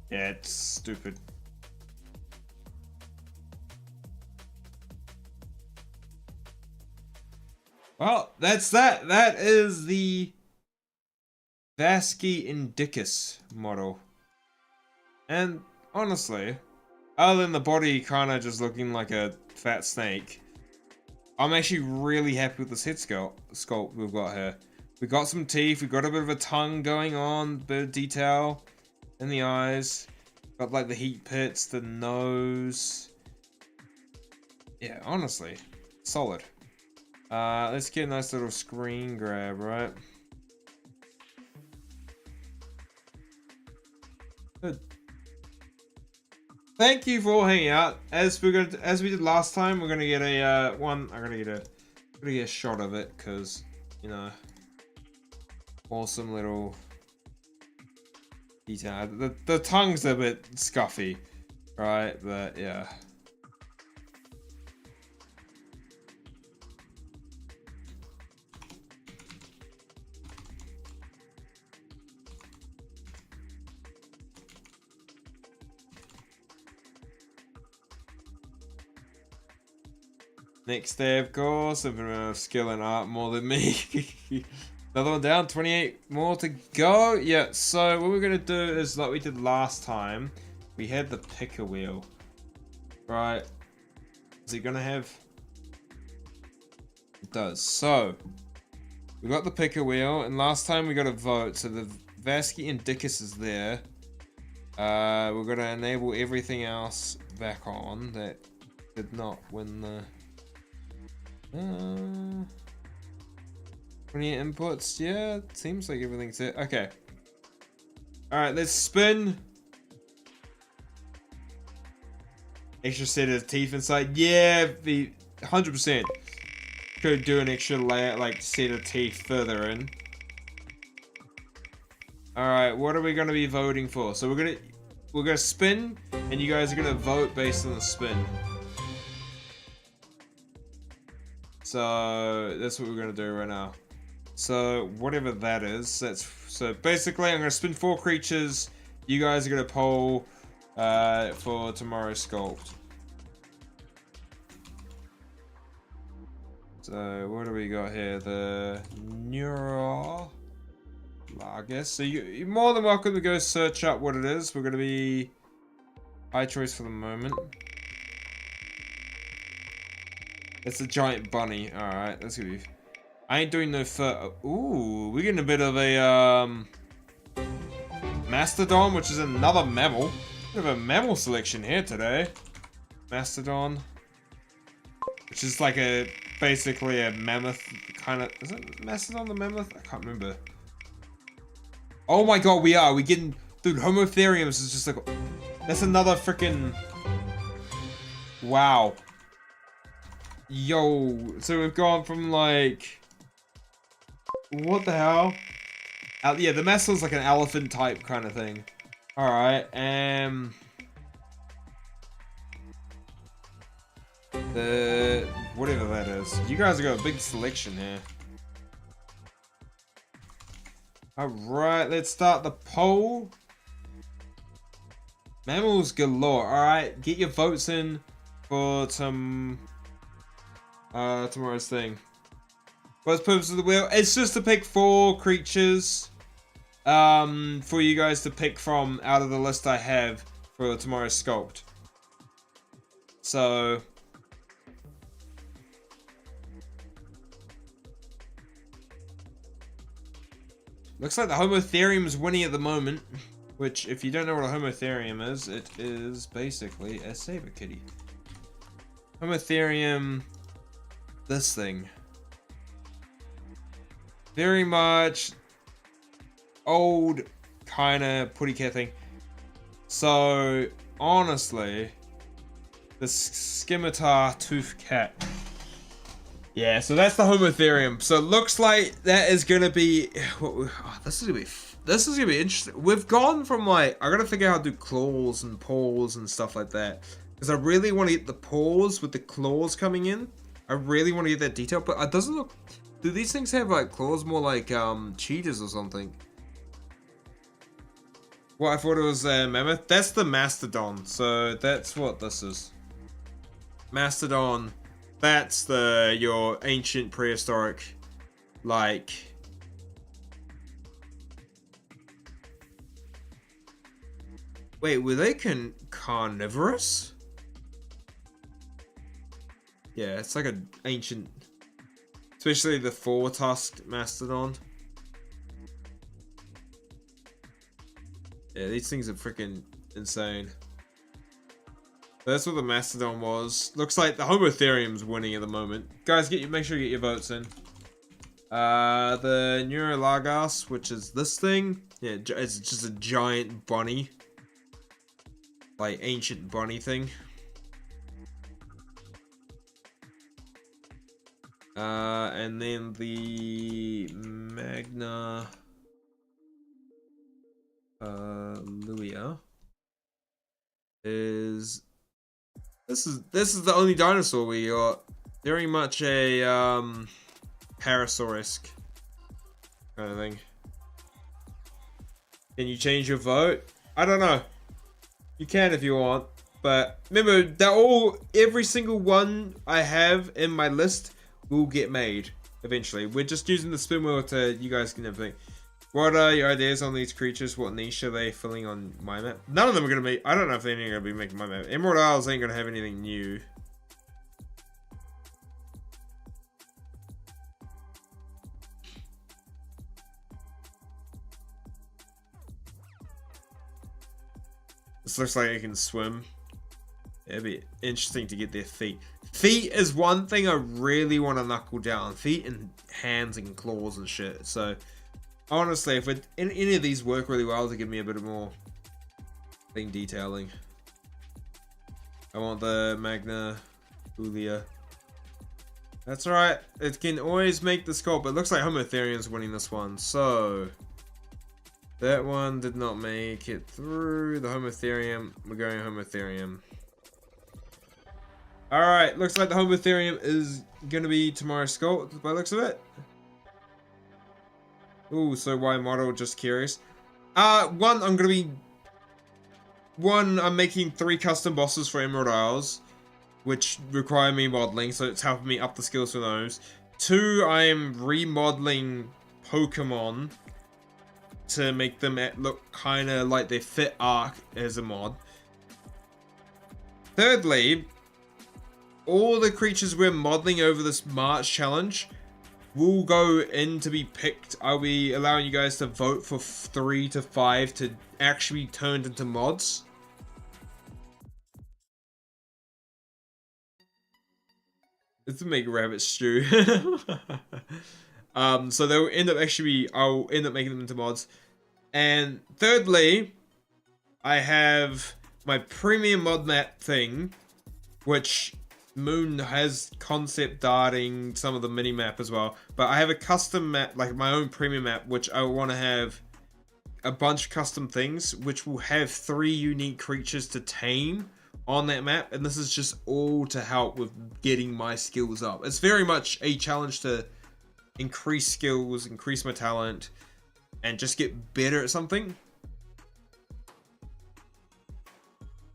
S1: Yeah, it's stupid. Well, that's that. That is the Vasuki Indicus model. And honestly, Other than the body kind of just looking like a fat snake, I'm actually really happy with this head sculpt we've got here. We got some teeth, we got a bit of a tongue going on, bit of detail in the eyes. Got like the heat pits, the nose. Yeah, honestly, solid. Let's get a nice little screen grab, right? Good. Thank you for all hanging out. As we did last time, we're gonna get a I'm gonna get a shot of it because, you know, awesome little detail. The tongue's a bit scuffy, right? But yeah. Next day, of course, a bit of skill and art more than me. Another one down, 28 more to go. Yeah, so what we're gonna do is like we did last time. We had the picker wheel, right? Is it gonna have? It does. So we got the picker wheel, and last time we got a vote. So the Vasuki Indicus is there. We're gonna enable everything else back on that did not win the. 20 inputs, yeah, it seems like everything's it. Okay. Alright, let's spin. Extra set of teeth inside. Yeah, the 100%. Could do an extra layer, like set of teeth further in. Alright, what are we gonna be voting for? So we're gonna spin, and you guys are gonna vote based on the spin. So that's what we're gonna do right now. So whatever that is, so basically I'm gonna spin 4 creatures. You guys are gonna poll for tomorrow's sculpt. So what do we got here? The Neuro Largus. So you're more than welcome to go search up what it is. We're gonna be high choice for the moment. It's a giant bunny. Alright, that's gonna be. I ain't doing no fur. Ooh, we're getting a bit of a Mastodon, which is another mammal. We have a mammal selection here today. Mastodon, which is like basically a mammoth kind of. Is it Mastodon the mammoth? I can't remember. Oh my god, we getting, dude. Homotheriums is just like, that's another freaking. Wow. Yo, so we've gone from like, what the hell? Yeah, the Mastodon's like an elephant type kind of thing. Alright, whatever that is. You guys have got a big selection here. Alright, let's start the poll. Mammals galore. Alright, get your votes in for some tomorrow's thing. What's the purpose of the wheel? It's just to pick 4 creatures for you guys to pick from out of the list I have for tomorrow's sculpt. So looks like the Homotherium is winning at the moment, which if you don't know what a Homotherium is, it is basically a saber kitty. Homotherium, this thing. Very much old kind of putty cat thing. So honestly, the scimitar tooth cat. Yeah, so that's the Homotherium. So it looks like that is gonna be. This is gonna be interesting. We've gone from like, I gotta figure out how to do claws and paws and stuff like that, because I really want to get the paws with the claws coming in. I really want to get that detail, but it doesn't look. Do these things have like claws more like cheetahs or something? What, I thought it was a mammoth. That's the Mastodon. So that's what this is. Mastodon. That's your ancient prehistoric, like. Wait, were they carnivorous? Yeah, it's like an ancient, especially the four-tusked mastodon. Yeah, these things are freaking insane. That's what the mastodon was. Looks like the Homotherium's winning at the moment. Guys, make sure you get your votes in. The Neurolagas, which is this thing. Yeah, it's just a giant bunny. Like, ancient bunny thing. And then the Magna Luia is this is the only dinosaur we got. Very much a Parasaurus kind of thing. Can you change your vote? I don't know. You can if you want, but remember that every single one I have in my list will get made eventually. We're just using the spin wheel to you guys can everything. What are your ideas on these creatures? What niche are they filling on my map? None of them are gonna be. I don't know if any are gonna be making my map. Emerald Isles ain't gonna have anything new. This looks like it can swim. It'd be interesting to get their feet. Feet is one thing I really want to knuckle down. Feet and hands and claws and shit. So, honestly, if any of these work really well to give me a bit more thing detailing. I want the Magna Ulia. That's alright. It can always make the sculpt, but it looks like Homotherium's winning this one. So, that one did not make it through. The Homotherium, we're going Homotherium. Alright, looks like the Homotherium is gonna be tomorrow's sculpt by the looks of it. Ooh, so why model? Just curious. I'm making 3 custom bosses for Emerald Isles, which require me modeling, so it's helping me up the skills for those. 2, I am remodeling Pokemon to make them look kind of like they fit Arc as a mod. Thirdly, all the creatures we're modeling over this March challenge will go in to be picked. I'll be allowing you guys to vote for 3 to 5 to actually be turned into mods. It's to make rabbit stew. So they'll end up I'll end up making them into mods. And thirdly, I have my premium mod map thing, which Moon has concept darting some of the mini map as well. But I have a custom map, like my own premium map, which I want to have a bunch of custom things, which will have 3 unique creatures to tame on that map. And this is just all to help with getting my skills up. It's very much a challenge to increase skills, increase my talent, and just get better at something.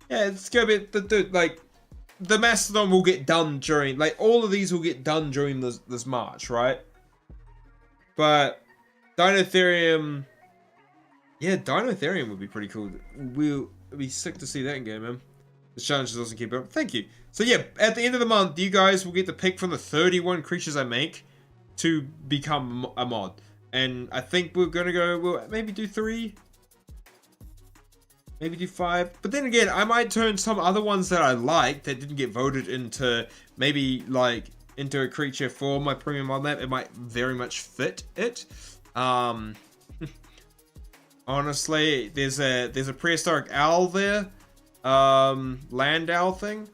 S1: Yeah, it's gonna be like the Mastodon will get done during, like, all of these will get done during this March, right? But Dinotherium, yeah, Dinotherium would be pretty cool. It'd be sick to see that in game, man. The challenge doesn't keep up. Thank you. So yeah, at the end of the month, you guys will get to pick from the 31 creatures I make to become a mod. And I think we're gonna we'll maybe do 3. Maybe do 5. But then again, I might turn some other ones that I like that didn't get voted into maybe like into a creature for my premium mod map. It might very much fit it. Honestly, there's a prehistoric owl there. Land owl thing.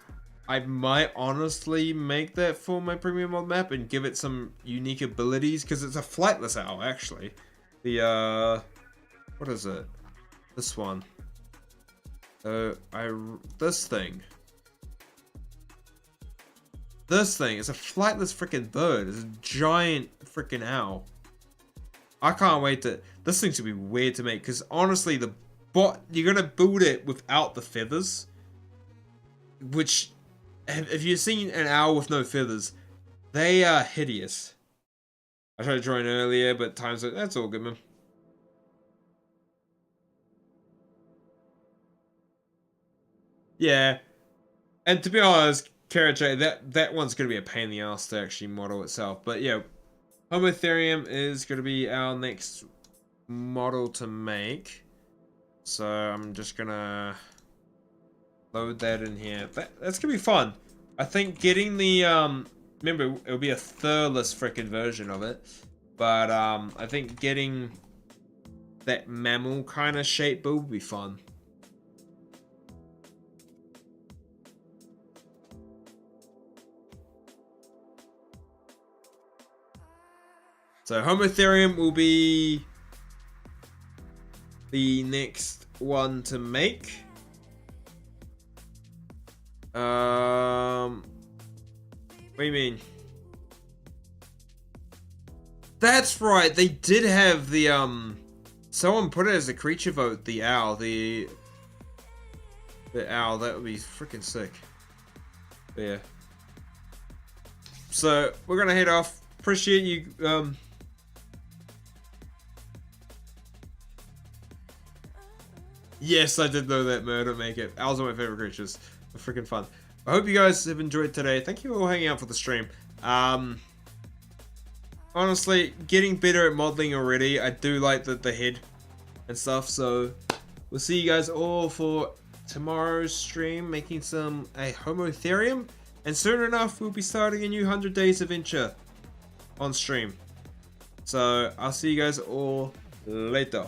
S1: I might honestly make that for my premium mod map and give it some unique abilities, because it's a flightless owl actually. The what is it? This one. This thing is a flightless freaking bird. It's a giant freaking owl. I can't wait to. This thing should be weird to make, because honestly, you're gonna build it without the feathers. Which, if you've seen an owl with no feathers, they are hideous. I tried to join earlier, but times, that's all good, man. Yeah, and to be honest, Carrot J, that one's gonna be a pain in the ass to actually model itself. But yeah, Homotherium is gonna be our next model to make. So I'm just gonna load that in here. That's gonna be fun. I think getting the remember it'll be a furless frickin' version of it, but I think getting that mammal kind of shape build will be fun. So Homotherium will be the next one to make. What do you mean? That's right, they did have the someone put it as a creature vote, the owl, the owl. That would be freaking sick. But yeah. So we're gonna head off. Appreciate you Yes, I did know that murder make it. Owls are my favorite creatures. They're freaking fun. I hope you guys have enjoyed today. Thank you all hanging out for the stream. Honestly, getting better at modeling already. I do like the head and stuff. So we'll see you guys all for tomorrow's stream, making a Homotherium. And soon enough, we'll be starting a new 100 Days adventure on stream. So I'll see you guys all later.